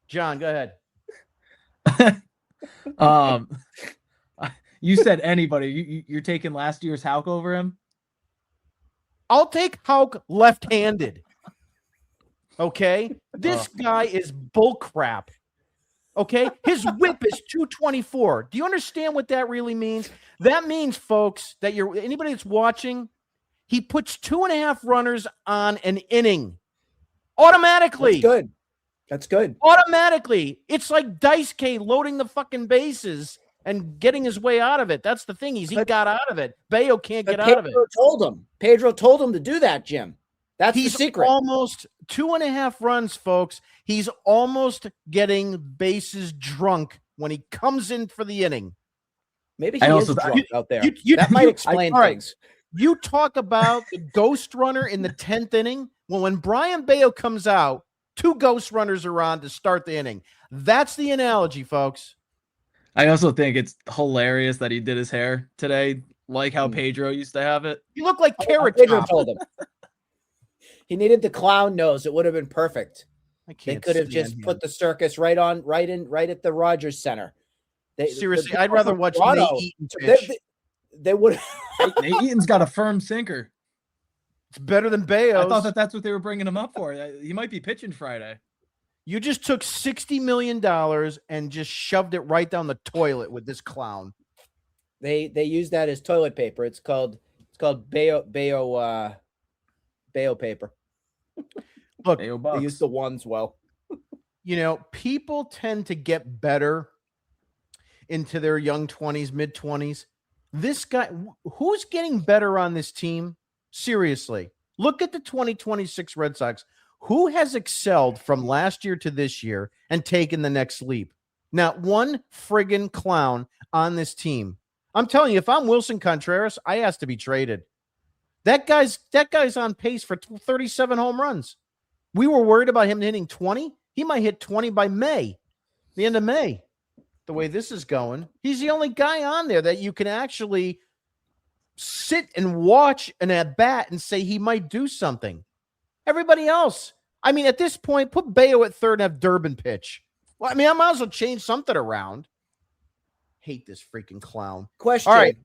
John, go ahead. You said anybody. You're taking last year's Houck over him? I'll take Houck left-handed. Okay? This guy is bullcrap. Okay? His whip is 224. Do you understand what that really means? That means, folks, that anybody that's watching, he puts 2.5 runners on an inning. Automatically. That's good. That's good. Automatically. It's like Dice K loading the fucking bases and getting his way out of it. That's the thing. He got out of it. Bello can't get out of it. Pedro told him to do that, Jim. That's He's the secret. Almost 2.5 runs, folks. He's almost getting bases drunk when he comes in for the inning. Maybe he is drunk out there. That might explain things. You talk about the ghost runner in the 10th inning. Well, when Brayan Bello comes out, 2 ghost runners are on to start the inning. That's the analogy, folks. I also think it's hilarious that he did his hair today, like how Pedro used to have it. You look like Carrot Pedro Top. told him. He needed the clown nose. It would have been perfect. They could have just put the circus right at the Rogers Center. Seriously, I'd rather watch Nate Eaton pitch. They would. Nate Eaton's got a firm sinker. It's better than Bello's. I thought that's what they were bringing him up for. He might be pitching Friday. You just took $60 million and just shoved it right down the toilet with this clown. They use that as toilet paper. It's called Bello paper. Look, they use the ones well. You know, people tend to get better into their young 20s, mid 20s. This guy, who's getting better on this team? Seriously, look at the 2026 Red Sox. Who has excelled from last year to this year and taken the next leap? Not one friggin' clown on this team. I'm telling you, if I'm Wilson Contreras, I ask to be traded. That guy's on pace for 37 home runs. We were worried about him hitting 20. He might hit 20 by May, the end of May. The way this is going, he's the only guy on there that you can actually sit and watch an at bat and say he might do something. Everybody else, I mean, at this point, put Bello at third and have Durbin pitch. Well, I mean, I might as well change something around. Hate this freaking clown. Question. All right.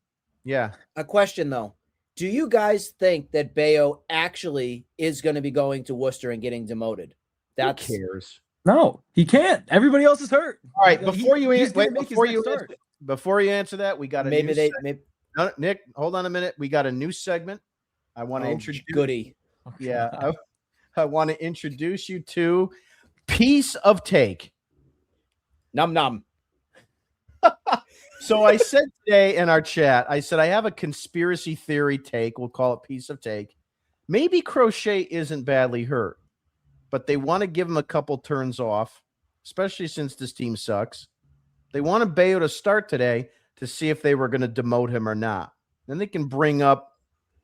Yeah. A question, though. Do you guys think that Bello actually is going to be going to Worcester and getting demoted? Who cares? No, he can't. Everybody else is hurt. All right. Before you answer that, we got a maybe new they. Maybe, no, Nick, hold on a minute. We got a new segment. I want to introduce. Goody. Yeah. I want to introduce you to Piece of Take. Num num. So I said today in our chat, I said, I have a conspiracy theory take. We'll call it Piece of Take. Maybe Crochet isn't badly hurt, but they want to give him a couple turns off, especially since this team sucks. They wanted Bello to start today to see if they were going to demote him or not. Then they can bring up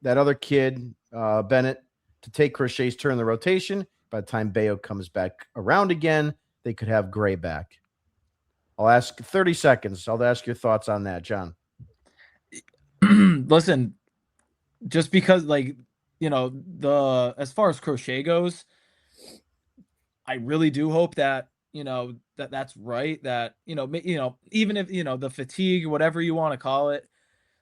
that other kid, Bennett, to take Crochet's turn in the rotation. By the time Bello comes back around again, they could have Gray back. I'll ask 30 seconds. I'll ask your thoughts on that, John. Listen, just because, like, you know, as far as Crochet goes, I really do hope that, you know, that's right. That, you know, even if, you know, the fatigue, whatever you want to call it,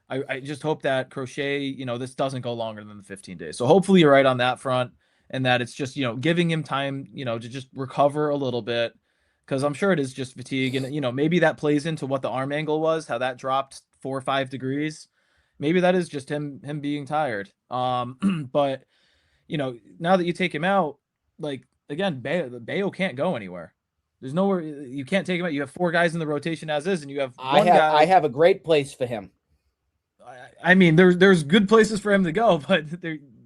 I just hope that Crochet, you know, this doesn't go longer than the 15 days. So hopefully you're right on that front, and that it's just, you know, giving him time, you know, to just recover a little bit, because I'm sure it is just fatigue. And, you know, maybe that plays into what the arm angle was, how that dropped 4 or 5 degrees. Maybe that is just him being tired. But, you know, now that you take him out, like, again, Bello can't go anywhere. There's nowhere, you can't take him out. You have 4 guys in the rotation as is, and you have one guy. I have a great place for him. I mean, there's good places for him to go, but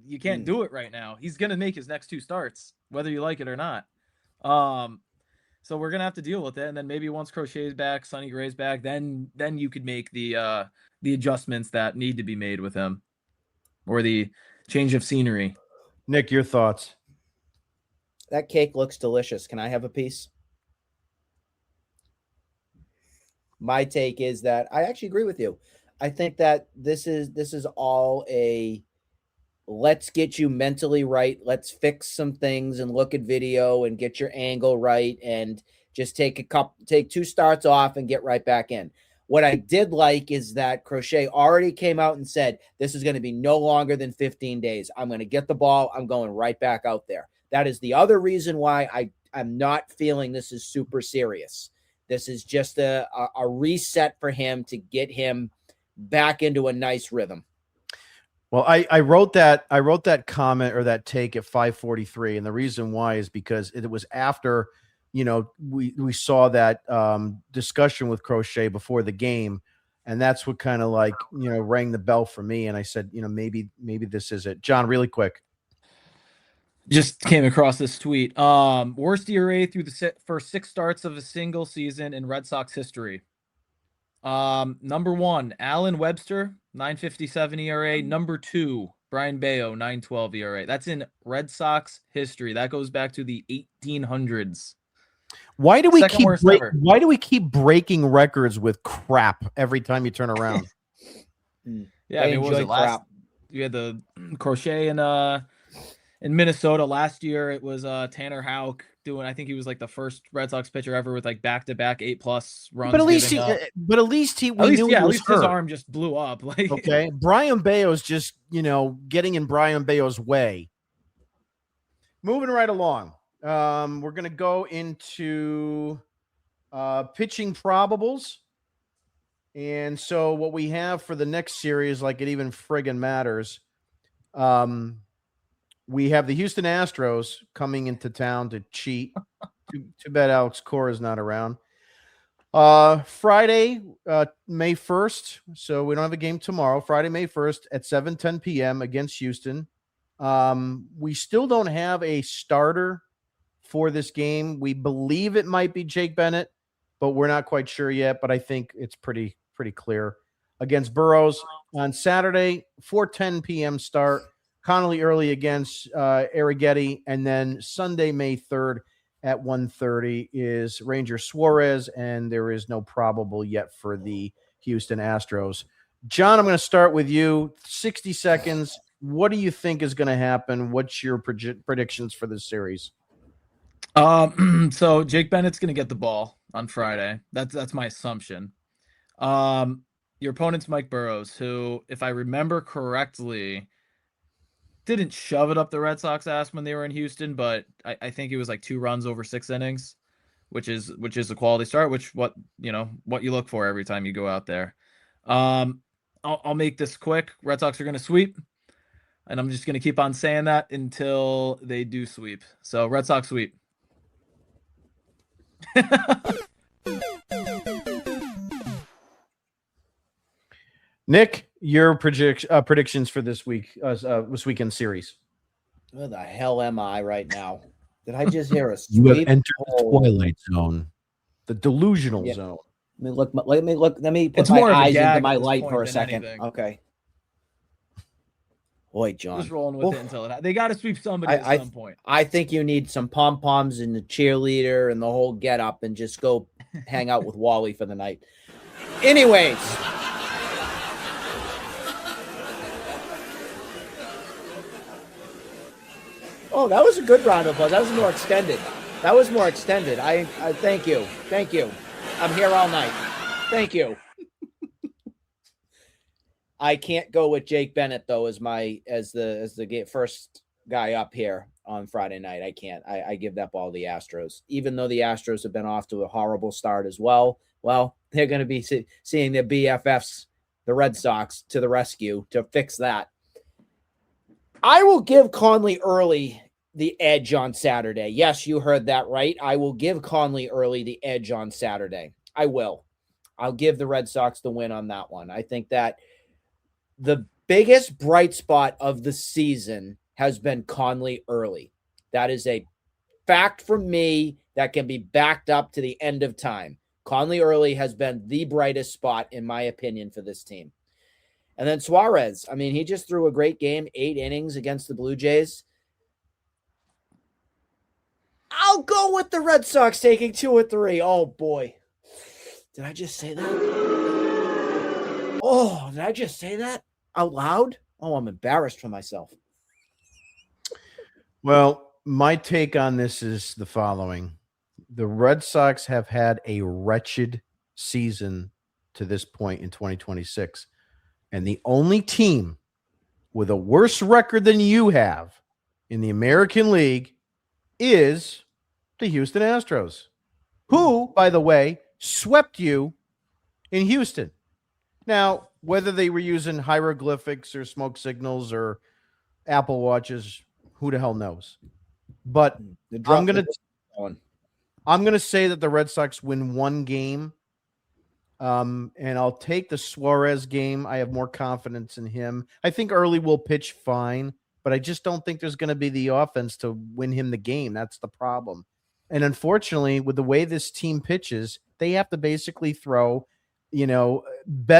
you can't do it right now. He's gonna make his next 2 starts, whether you like it or not. So we're gonna have to deal with it, and then maybe once Crochet's back, Sonny Gray's back, then you could make the adjustments that need to be made with him, or the change of scenery. Nick, your thoughts? That cake looks delicious. Can I have a piece? My take is that I actually agree with you. I think that this is all a let's get you mentally right. Let's fix some things and look at video and get your angle right, and just take 2 starts off and get right back in. What I did like is that Crochet already came out and said, this is going to be no longer than 15 days. I'm going to get the ball. I'm going right back out there. That is the other reason why I'm not feeling this is super serious. This is just a reset for him to get him back into a nice rhythm. Well, I wrote that comment or that take at 5:43, and the reason why is because it was after, you know, we saw that discussion with Crochet before the game, and that's what kind of, like, you know, rang the bell for me. And I said, you know, maybe this is it. John, really quick. Just came across this tweet. Worst ERA through the first 6 starts of a single season in Red Sox history. Number 1, Alan Webster, 9.57 ERA. Number 2, Brayan Bello, 9.12 ERA. That's in Red Sox history. That goes back to the 1800s. Why do we keep breaking records with crap every time you turn around? Yeah, I mean, what was it last? You had the Crochet in Minnesota last year. It was Tanner Houck doing, I think he was like the first Red Sox pitcher ever with like back-to-back 8+ runs. But at least his arm just blew up. Like, okay, Brayan Bello's just, you know, getting in Brayan Bello's way. Moving right along. We're gonna go into pitching probables. And so what we have for the next series, like it even friggin' matters. We have the Houston Astros coming into town to cheat. Too bad Alex Cora is not around. Friday, May 1st. So we don't have a game tomorrow. Friday, May 1st at 7:10 p.m. against Houston. We still don't have a starter for this game. We believe it might be Jake Bennett, but we're not quite sure yet. But I think it's pretty clear. Against Burrows on Saturday, 4:10 p.m. start. Connolly early against Arrighetti, and then Sunday, May 3rd at 1:30 is Ranger Suárez, and there is no probable yet for the Houston Astros. John, I'm going to start with you. 60 seconds. What do you think is going to happen? What's your predictions for this series? So Jake Bennett's going to get the ball on Friday. That's my assumption. Your opponent's Mike Burrows, who, if I remember correctly, didn't shove it up the Red Sox ass when they were in Houston, but I think it was like 2 runs over 6 innings, which is a quality start, what you look for every time you go out there. I'll make this quick. Red Sox are going to sweep, and I'm just going to keep on saying that until they do sweep. So Red Sox sweep. Nick, your predictions for this weekend series. Where the hell am I right now? Did I just hear a sweep? You have entered the twilight zone, the delusional zone. Let me put my eyes into my light for a second. Okay. Boy, John. Just rolling with Oof. it until they got to sweep somebody at some point. I think you need some pom-poms and the cheerleader and the whole get up and just go hang out with Wally for the night. Anyways. Oh, that was a good round of applause. That was more extended. I thank you. Thank you. I'm here all night. Thank you. I can't go with Jake Bennett though as the first guy up here on Friday night. I can't. I give that ball to the Astros, even though the Astros have been off to a horrible start as well. Well, they're going to be seeing their BFFs, the Red Sox, to the rescue to fix that. I will give Conley early the edge on Saturday. Yes, you heard that right. I will give Conley early the edge on Saturday. I will. I'll give the Red Sox the win on that one. I think that the biggest bright spot of the season has been Conley early. That is a fact from me that can be backed up to the end of time. Conley early has been the brightest spot, in my opinion, for this team. And then Suárez, I mean, he just threw a great game, 8 innings against the Blue Jays. I'll go with the Red Sox taking 2 or 3. Oh, boy. Did I just say that? Oh, did I just say that out loud? Oh, I'm embarrassed for myself. Well, my take on this is the following. The Red Sox have had a wretched season to this point in 2026. And the only team with a worse record than you have in the American League is the Houston Astros, who, by the way, swept you in Houston. Now, whether they were using hieroglyphics or smoke signals or Apple Watches, who the hell knows? But I'm going to say that the Red Sox win 1 game. And I'll take the Suárez game. I have more confidence in him. I think Early will pitch fine, but I just don't think there's going to be the offense to win him the game. That's the problem. And unfortunately, with the way this team pitches, they have to basically throw,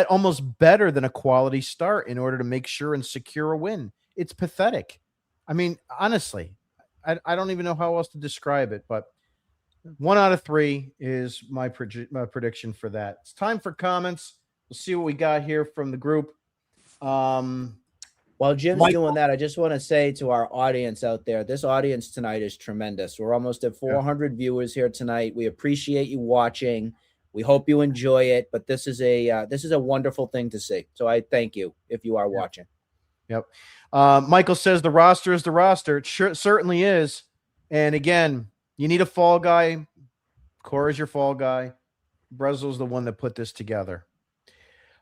almost better than a quality start in order to make sure and secure a win. It's pathetic. I mean, honestly, I don't even know how else to describe it, but 1 out of 3 is my prediction for that. It's time for comments. We'll see what we got here from the group. While Jim's doing that, I just want to say to our audience out there, this audience tonight is tremendous. We're almost at 400 viewers here tonight. We appreciate you watching. We hope you enjoy it, but this is a wonderful thing to see. So I thank you if you are watching. Yep. Michael says the roster is the roster. It certainly is. And again, you need a fall guy. Cora's your fall guy. Breslow's the one that put this together.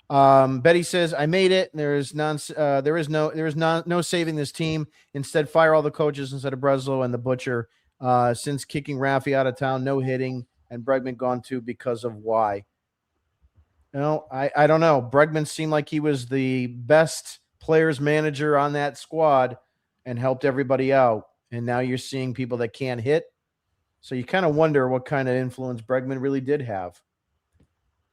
Betty says, I made it. There is no saving this team. Instead, fire all the coaches instead of Breslow and the Butcher. Since kicking Raffy out of town, no hitting, and Bregman gone too because of why. I don't know. Bregman seemed like he was the best players manager on that squad and helped everybody out. And now you're seeing people that can't hit. So you kind of wonder what kind of influence Bregman really did have.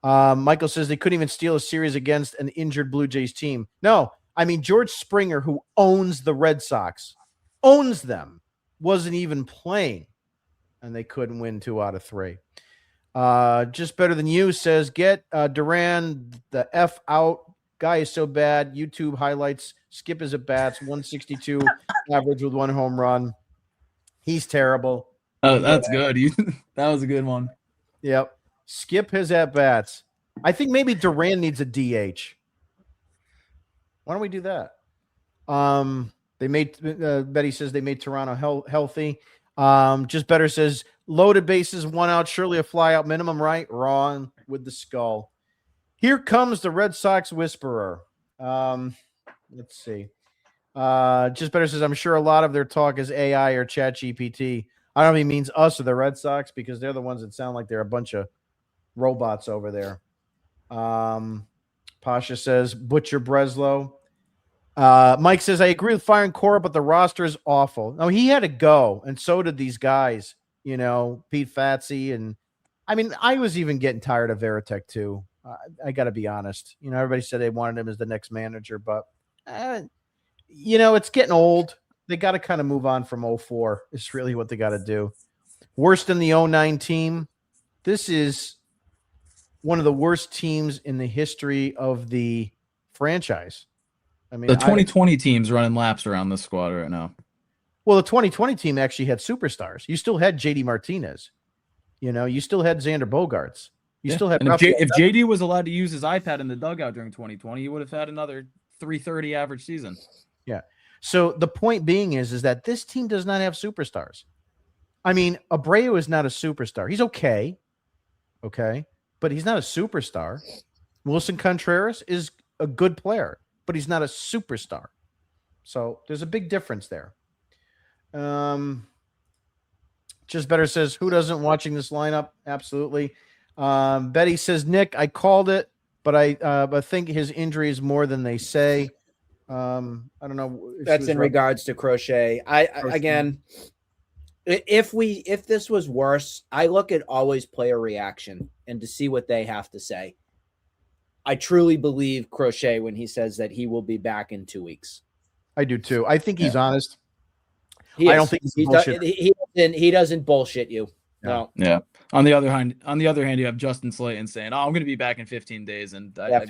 Michael says they couldn't even steal a series against an injured Blue Jays team. No, I mean, George Springer, who owns the Red Sox, owns them, wasn't even playing, and they couldn't win 2 out of 3. Just better than you says, get Duran the F out. Guy is so bad. YouTube highlights, skip his at-bats, 162 average with 1 home run. He's terrible. Oh, that's good. That was a good one. Yep. Skip his at-bats. I think maybe Duran needs a DH. Why don't we do that? They made Betty says they made Toronto healthy. Just better says loaded bases, 1 out, surely a fly out minimum, right? Wrong with the skull. Here comes the Red Sox whisperer. Let's see. Just better says I'm sure a lot of their talk is AI or ChatGPT. I don't know if he means us or the Red Sox because they're the ones that sound like they're a bunch of robots over there. Pasha says, Butcher Breslow. Mike says, I agree with firing Cora, but the roster is awful. No, he had to go, and so did these guys, Pete Fatsy. And, I mean, I was even getting tired of Veritek, too. I got to be honest. Everybody said they wanted him as the next manager, but it's getting old. They got to kind of move on from 04. It's really what they got to do. Worse than the 09 team. This is one of the worst teams in the history of the franchise. I mean, The 2020 team's running laps around this squad right now. Well, the 2020 team actually had superstars. You still had JD Martinez. You still had Xander Bogaerts. You still had. And if JD was allowed to use his iPad in the dugout during 2020, he would have had another 330 average season. Yeah. So the point being is that this team does not have superstars. I mean, Abreu is not a superstar. He's okay, but he's not a superstar. Wilson Contreras is a good player, but he's not a superstar. So there's a big difference there. Just Better says, who doesn't watching this lineup? Absolutely. Betty says, Nick, I called it, but I think his injury is more than they say. I don't know. That's in regards to Crochet. Again, if this was worse, I look at always player reaction and to see what they have to say. I truly believe Crochet when he says that he will be back in 2 weeks. I do too. I think he's honest. I don't think he doesn't bullshit you. No. Yeah. On the other hand, you have Justin Slayton saying, "Oh, I'm going to be back in 15 days," and I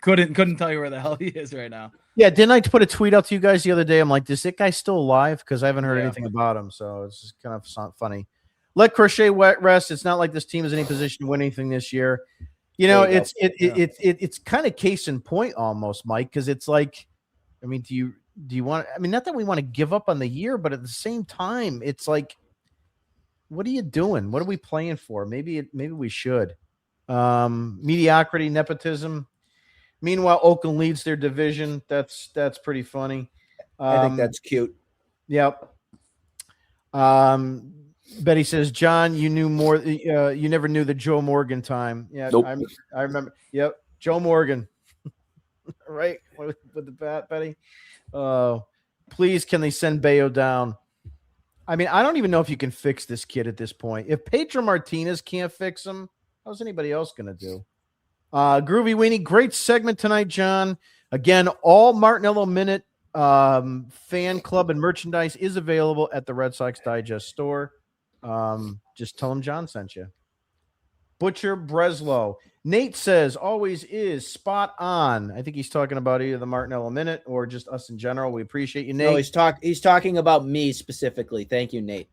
couldn't tell you where the hell he is right now. Yeah, didn't I put a tweet out to you guys the other day? I'm like, is that guy still alive? Because I haven't heard anything about him, so it's just kind of funny. Let Crochet rest. It's not like this team is in any position to win anything this year. It's kind of case in point almost, Mike, because it's like, I mean, do you want? I mean, not that we want to give up on the year, but at the same time, it's like, what are you doing? What are we playing for? Maybe we should. Mediocrity, nepotism. Meanwhile, Oakland leads their division. That's pretty funny. I think that's cute. Yep. Betty says, John, you knew more. You never knew the Joe Morgan time. Yeah, nope. I remember. Yep, Joe Morgan. Right with the bat, Betty. Please, can they send Bello down? I mean, I don't even know if you can fix this kid at this point. If Pedro Martinez can't fix him, how's anybody else going to do? Groovy Weenie, great segment tonight, John. Again, all Martinello Minute fan club and merchandise is available at the Red Sox Digest store. Just tell them John sent you. Butcher Breslow. Nate says, always is spot on. I think he's talking about either the Martinello Minute or just us in general. We appreciate you, Nate. No, he's talking about me specifically. Thank you, Nate.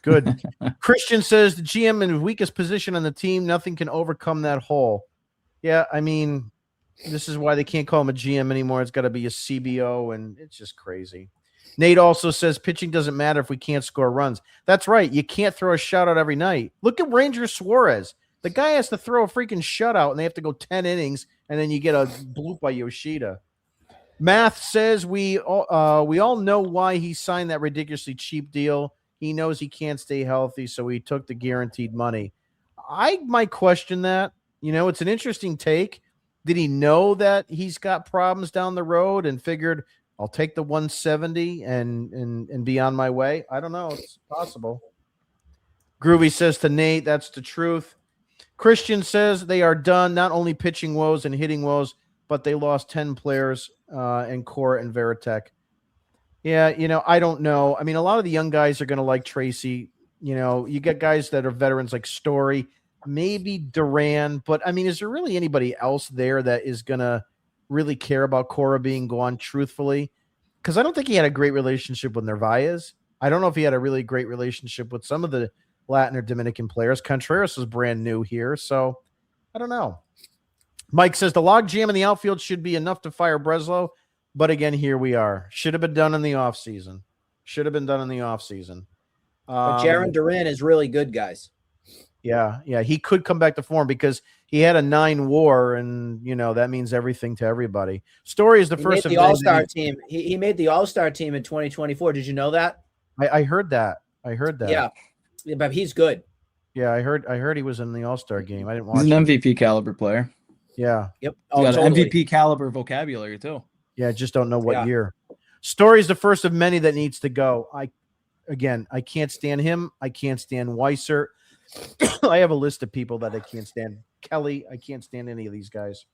Good. Christian says, the GM in the weakest position on the team, nothing can overcome that hole. Yeah, I mean, this is why they can't call him a GM anymore. It's got to be a CBO, and it's just crazy. Nate also says pitching doesn't matter if we can't score runs. That's right. You can't throw a shutout every night. Look at Ranger Suárez. The guy has to throw a freaking shutout, and they have to go 10 innings, and then you get a bloop by Yoshida. Math says we all know why he signed that ridiculously cheap deal. He knows he can't stay healthy, so he took the guaranteed money. I might question that. It's an interesting take. Did he know that he's got problems down the road and figured, I'll take the 170 and be on my way? I don't know. It's possible. Groovy says to Nate, that's the truth. Christian says they are done, not only pitching woes and hitting woes, but they lost 10 players in Cora and Veritek. Yeah, I don't know. I mean, a lot of the young guys are going to like Tracy. You get guys that are veterans like Story, maybe Duran, but I mean, is there really anybody else there that is going to really care about Cora being gone, truthfully? Because I don't think he had a great relationship with Narvaez. I don't know if he had a really great relationship with some of the Latin or Dominican players. Contreras was brand new here, so I don't know. Mike says the log jam in the outfield should be enough to fire Breslow, but again, here we are. Should have been done in the offseason. But Jaron Duran is really good, guys. Yeah, he could come back to form because he had a 9 WAR, and that means everything to everybody. Story is the first of the All-Star team. He made the All-Star team in 2024. Did you know that? I heard that. Yeah, but he's good. Yeah, I heard he was in the All-Star game. I didn't watch. He's an MVP caliber player. Yeah. Yep. He's got an MVP caliber vocabulary too. Yeah, just don't know what year. Story is the first of many that needs to go. I can't stand him. I can't stand Weiser. I have a list of people that I can't stand. Kelly, I can't stand any of these guys.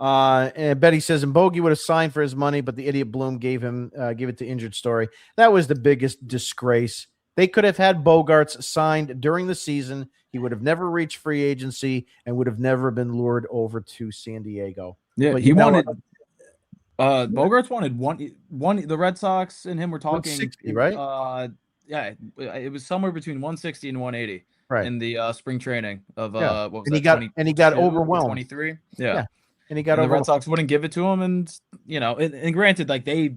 And Betty says, and Bogey would have signed for his money, but the idiot Bloom gave it to injured Story. That was the biggest disgrace. They could have had Bogarts signed during the season. He would have never reached free agency and would have never been lured over to San Diego. Yeah, But he wanted. what? Bogarts wanted one. The Red Sox and him were talking, 160, right? Yeah, it was somewhere between 160 and 180 Right. in the spring training of Yeah. what was And that? he got 22 or overwhelmed. 23. Yeah. And he got And the Red overwhelmed. Sox wouldn't give it to him, and and granted, like they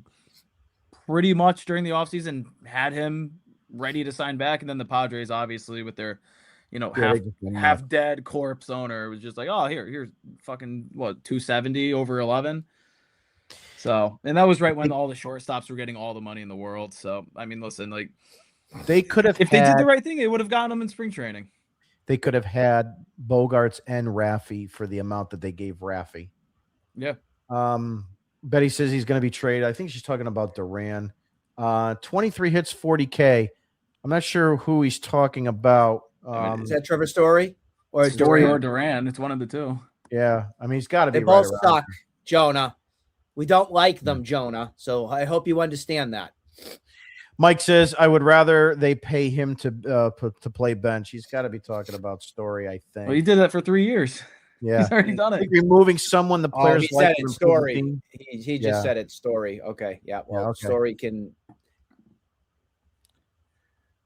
pretty much during the offseason had him ready to sign back, and then the Padres obviously with their half dead corpse owner was just like, oh, here's fucking what 270 over 11. So, and that was right when all the shortstops were getting all the money in the world. So, I mean, listen, like they could have if they did the right thing, they would have gotten them in spring training. They could have had Bogarts and Raffy for the amount that they gave Raffy. Yeah. Betty says he's going to be traded. I think she's talking about Duran. 23 hits, 40K. I'm not sure who he's talking about. Is that Trevor Story or Story Duran? or Duran? It's one of the two. Yeah, I mean he's got to be. They both right suck, Jonah. We don't like them, Jonah. So I hope you understand that. Mike says I would rather they pay him to play bench. He's got to be talking about Story, I think. Well, he did that for 3 years. Yeah, He's already done it. Removing someone the players he like said it, Story. He just said it, Story. Okay, yeah. Well, okay. Story can.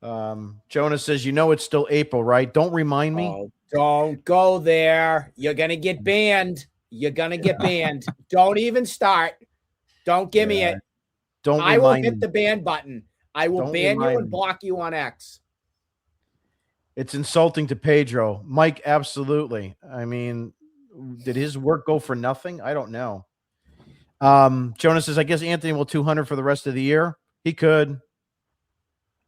Jonah says, it's still April, right? Don't remind me. Oh, don't go there. You're gonna get banned. You're gonna get banned. Don't even start. Don't give me it. I will hit the ban button. I will ban you and block you on X. It's insulting to Pedro. Mike, absolutely. I mean, did his work go for nothing? I don't know. Jonah says, I guess Anthony will 200 for the rest of the year. He could.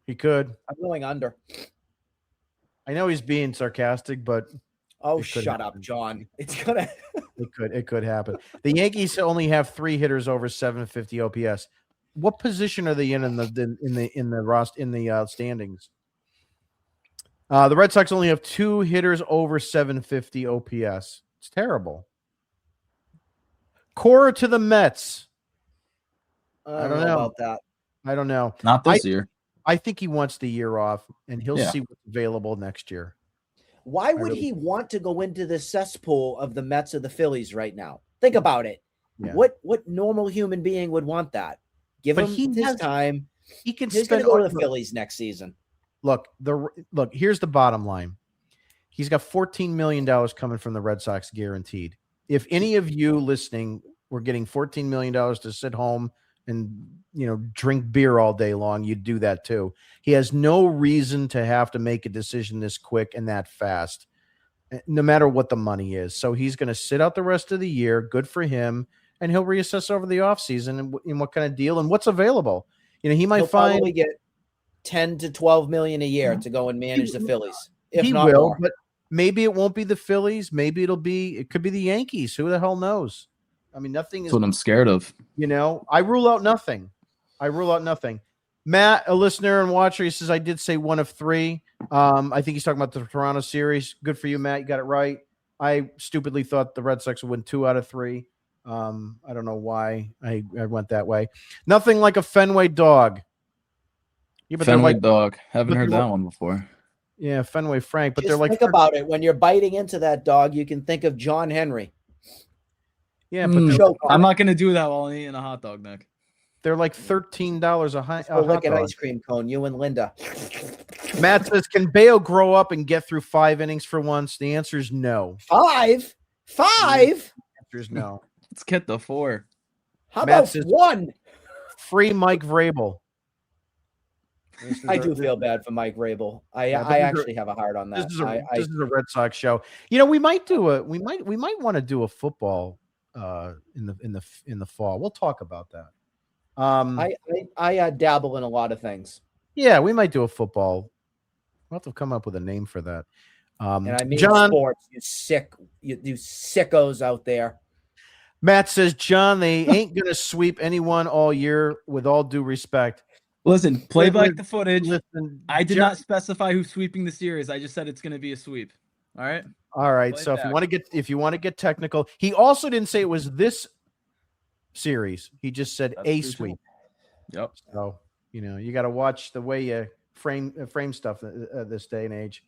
I'm going under. I know he's being sarcastic, but shut up, John. It's gonna. It could happen. The Yankees only have 3 hitters over 750 OPS. What position are they in the standings? The Red Sox only have 2 hitters over 750 OPS. It's terrible. Cora to the Mets. I don't know about that. I don't know. Not this year. I think he wants the year off, and he'll see what's available next year. Why would he want to go into the cesspool of the Mets or the Phillies right now? Think about it. Yeah. What normal human being would want that? Give him his time. He's going to go to the Phillies next season. Look, here's the bottom line. He's got $14 million coming from the Red Sox guaranteed. If any of you listening were getting $14 million to sit home and drink beer all day long, you'd do that too. He has no reason to have to make a decision this quick and that fast, no matter what the money is. So he's going to sit out the rest of the year. Good for him. And he'll reassess over the offseason and what kind of deal and what's available. He might probably get 10 to 12 million a year to go and manage the Phillies. If he not will, more. But maybe it won't be the Phillies. Maybe it could be the Yankees. Who the hell knows? I mean, nothing is. That's what I'm scared of. I rule out nothing. Matt, a listener and watcher, he says, I did say 1 of 3. I think he's talking about the Toronto series. Good for you, Matt. You got it right. I stupidly thought the Red Sox would win 2 out of 3. I don't know why I went that way. Nothing like a Fenway dog. Yeah, but Fenway dog. Haven't heard that one before. Yeah, Fenway Frank. But just they're like, think about it. When you're biting into that dog, you can think of John Henry. Yeah, but I'm not going to do that while I'm eating a hot dog, Nick. They're like $13 a hot like an dog. ice cream cone. You and Linda. Matt says, can Bello grow up and get through 5 innings for once? The answer is no. 5? The answer is no. Let's get the 4. How Matt about says, 1? Free Mike Vrabel. I do feel bad for Mike Vrabel. I actually have a heart on that. This is a Red Sox show. We might want to do a football in the fall. We'll talk about that. I dabble in a lot of things. Yeah, we might do a football. We'll have to come up with a name for that. And I mean John, sports, you sickos out there. Matt says, John, they ain't gonna sweep anyone all year. With all due respect, listen, play back the footage. Listen, I did not specify who's sweeping the series. I just said it's going to be a sweep. All right. All right. Play So back. if you want to get technical, he also didn't say it was this series. He just said That's a true, too. sweep. Yep. So, you got to watch the way you frame stuff this day and age.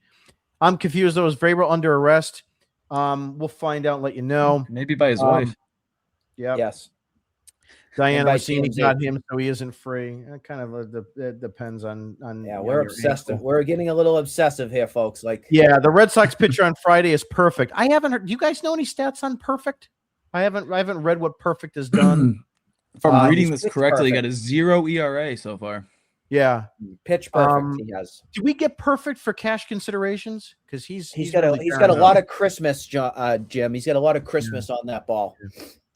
I'm confused though. Is Vrabel under arrest? We'll find out and let you know. Maybe by his wife. Yeah. Yes. Diana And by Rossini TMZ. got him, so he isn't free. It kind of it depends on. Yeah, on we're your obsessed. ankle. We're getting a little obsessive here, folks. Like, Yeah, the Red Sox pitcher on Friday is perfect. I haven't heard. Do you guys know any stats on perfect? I haven't read what perfect has done. If I'm reading he's this correctly, he perfect. got a 0 ERA so far. Yeah. pitch perfect. He has. Do we get perfect for cash considerations? Because he's got really a turned lot up. of Christmas, Jim. He's got a lot of Christmas on that ball.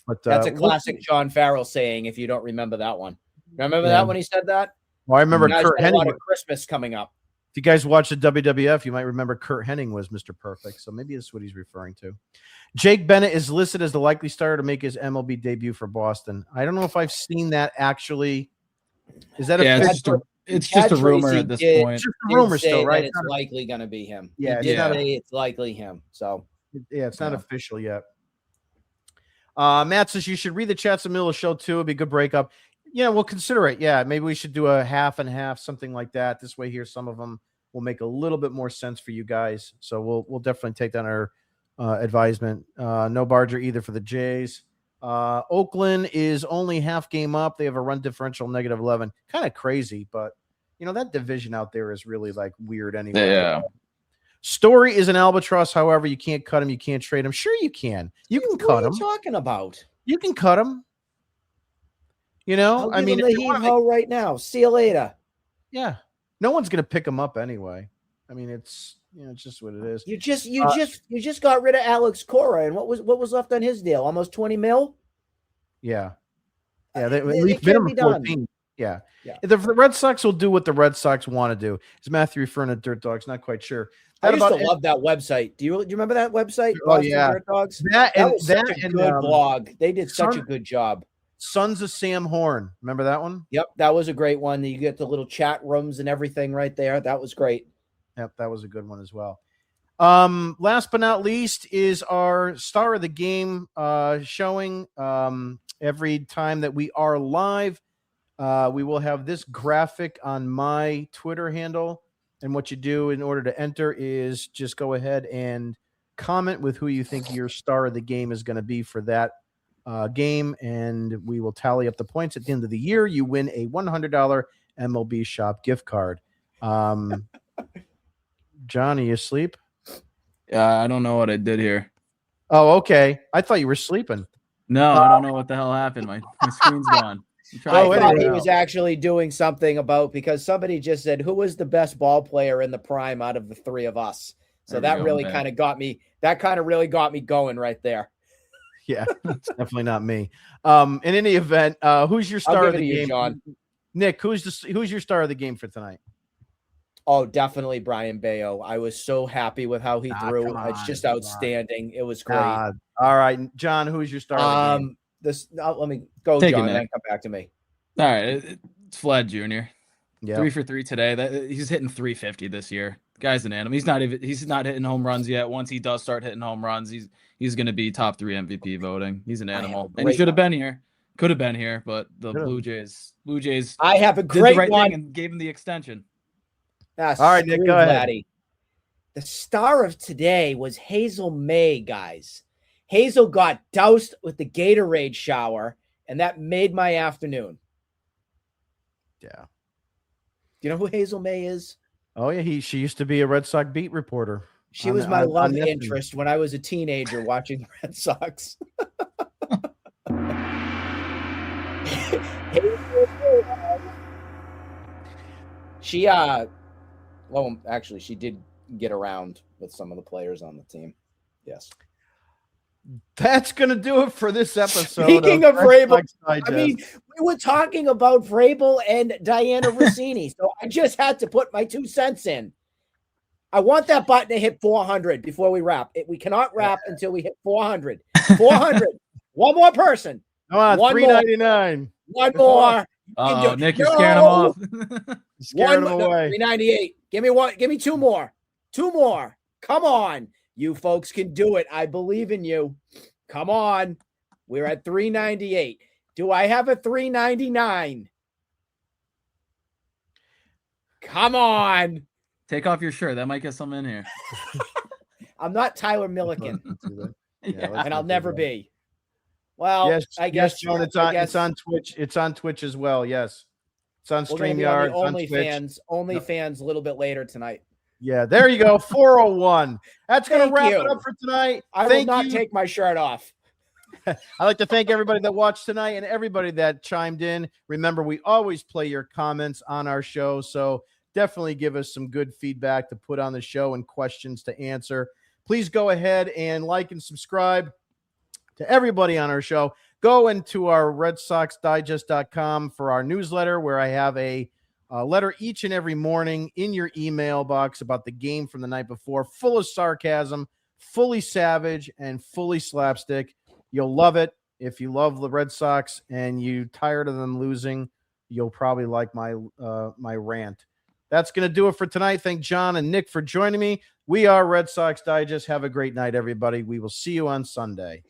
But That's a we'll classic see. John Farrell saying. If you don't remember that one, remember Yeah. that when he said that. Well, I remember You guys Kurt got a lot Hennig. of Christmas coming up. If you guys watch the WWF, you might remember Kurt Hennig was Mr. Perfect. So maybe that's what he's referring to. Jake Bennett is listed as the likely starter to make his MLB debut for Boston. I don't know if I've seen that actually. Is that Yeah, official? it's just a rumor Tracy at this did- point. It's just a rumor Did say still, right? that it's likely going to be him. Yeah, He it's did not a- say it's likely him. So Yeah, it's not Yeah. official yet. Matt says you should read the chats in the middle of the show too. It'd be a good breakup. Yeah, we'll consider it. Yeah, maybe we should do a half and half, something like that. This way, here some of them will make a little bit more sense for you guys. So we'll definitely take down our advisement. No Barger either for the Jays. Oakland is only half game up. They have a run differential -11. Kind of crazy, but that division out there is really like weird anyway. Yeah. Story is an albatross. However, you can't cut him. You can't trade him. Sure, you can. You can what cut are him. you talking about? You can cut him. I'll I give mean, him if the you wanna heave-ho right now. See you later. yeah, no one's gonna pick him up anyway. I mean, it's it's just what it is. You just got rid of Alex Cora, and what was left on his deal? Almost 20 mil. Yeah, they at It least can minimum be done. 14. Yeah. Yeah. The Red Sox will do what the Red Sox want to do. Is Matthew referring to Dirt Dogs? Not quite sure. I That used to about- love that website. Do you remember that website? Oh, Boston yeah. Dirt Dogs. That was such a good blog. They did such a Son- good job. Sons of Sam Horn. Remember that one? Yep, that was a great one. You get the little chat rooms and everything right there. That was great. Yep, that was a good one as well. Last but not least is our star of the game showing. Every time that we are live, we will have this graphic on my Twitter handle. And what you do in order to enter is just go ahead and comment with who you think your star of the game is going to be for that game. And we will tally up the points at the end of the year. You win a $100 MLB shop gift card. John, are you asleep? I don't know what I did here. Oh, okay. I thought you were sleeping. No, I don't know what the hell happened. My screen's gone. I'm trying I to Oh, figure thought it he out. was actually doing something about because somebody just said, who was the best ball player in the prime out of the three of us? So There we that go, really man. kind of got me. That kind of really got me going right there. Yeah, it's definitely not me. In any event, who's your star I'll of give the it to you, game? John. Nick, who's your star of the game for tonight? Oh, definitely Brayan Bello. I was so happy with how he threw. come It's on, just come on. outstanding. It was great. All right, John, who's your star of the game? Let me go, Take it, John, and Nick. then come back to me. All right, it's Vlad Jr. Yeah, 3 for 3 today. He's hitting 350 this year. Guy's an animal. He's not hitting home runs yet. Once he does start hitting home runs, he's going to be top 3 MVP voting. He's an animal, and he great should have been here. Could have been here, but the Could've. Blue Jays I have a did the great right one. thing and gave him the extension. All right, Nick, go ahead. The star of today was Hazel May, guys. Hazel got doused with the Gatorade shower, and that made my afternoon. yeah. Do you know who Hazel May is? Oh yeah, she used to be a Red Sox beat reporter. She On- was my on- love on Nessun. interest when I was a teenager watching the Red Sox. She well, actually she did get around with some of the players on the team. Yes. That's gonna do it for this episode. Speaking of Red Vrabel, Sox I Digest. mean, we were talking about Vrabel and Diana Rossini, so I just had to put my 2 cents in. I want that button to hit 400 before we wrap. We cannot wrap until we hit 400. 400. One more person. come on, one more. $3.99. One more. Oh, do- Nick, you're scaring him No! off. Scaring One them more. away. 398. Give me one. Give me 2 more. 2 more. Come on. You folks can do it. I believe in you. Come on. We're at 398. Do I have a 399? Come on. Take off your shirt. That might get some in here. I'm not Tyler Milliken, Yeah, and I'll never be. Well, Yes, I guess John, it's on Twitch. It's on Twitch as well. Yes, it's on StreamYard. Only fans a little bit later tonight. Yeah, there you go. 401. That's going to Thank wrap you. it up for tonight. I will not take my shirt off. I'd like to thank everybody that watched tonight and everybody that chimed in. Remember, we always play your comments on our show, so definitely give us some good feedback to put on the show and questions to answer. Please go ahead and like and subscribe to everybody on our show. Go into our RedSoxDigest.com for our newsletter, where I have a letter each and every morning in your email box about the game from the night before, full of sarcasm, fully savage, and fully slapstick. You'll love it. If you love the Red Sox and you're tired of them losing, you'll probably like my rant. That's going to do it for tonight. Thank John and Nick for joining me. We are Red Sox Digest. Have a great night, everybody. We will see you on Sunday.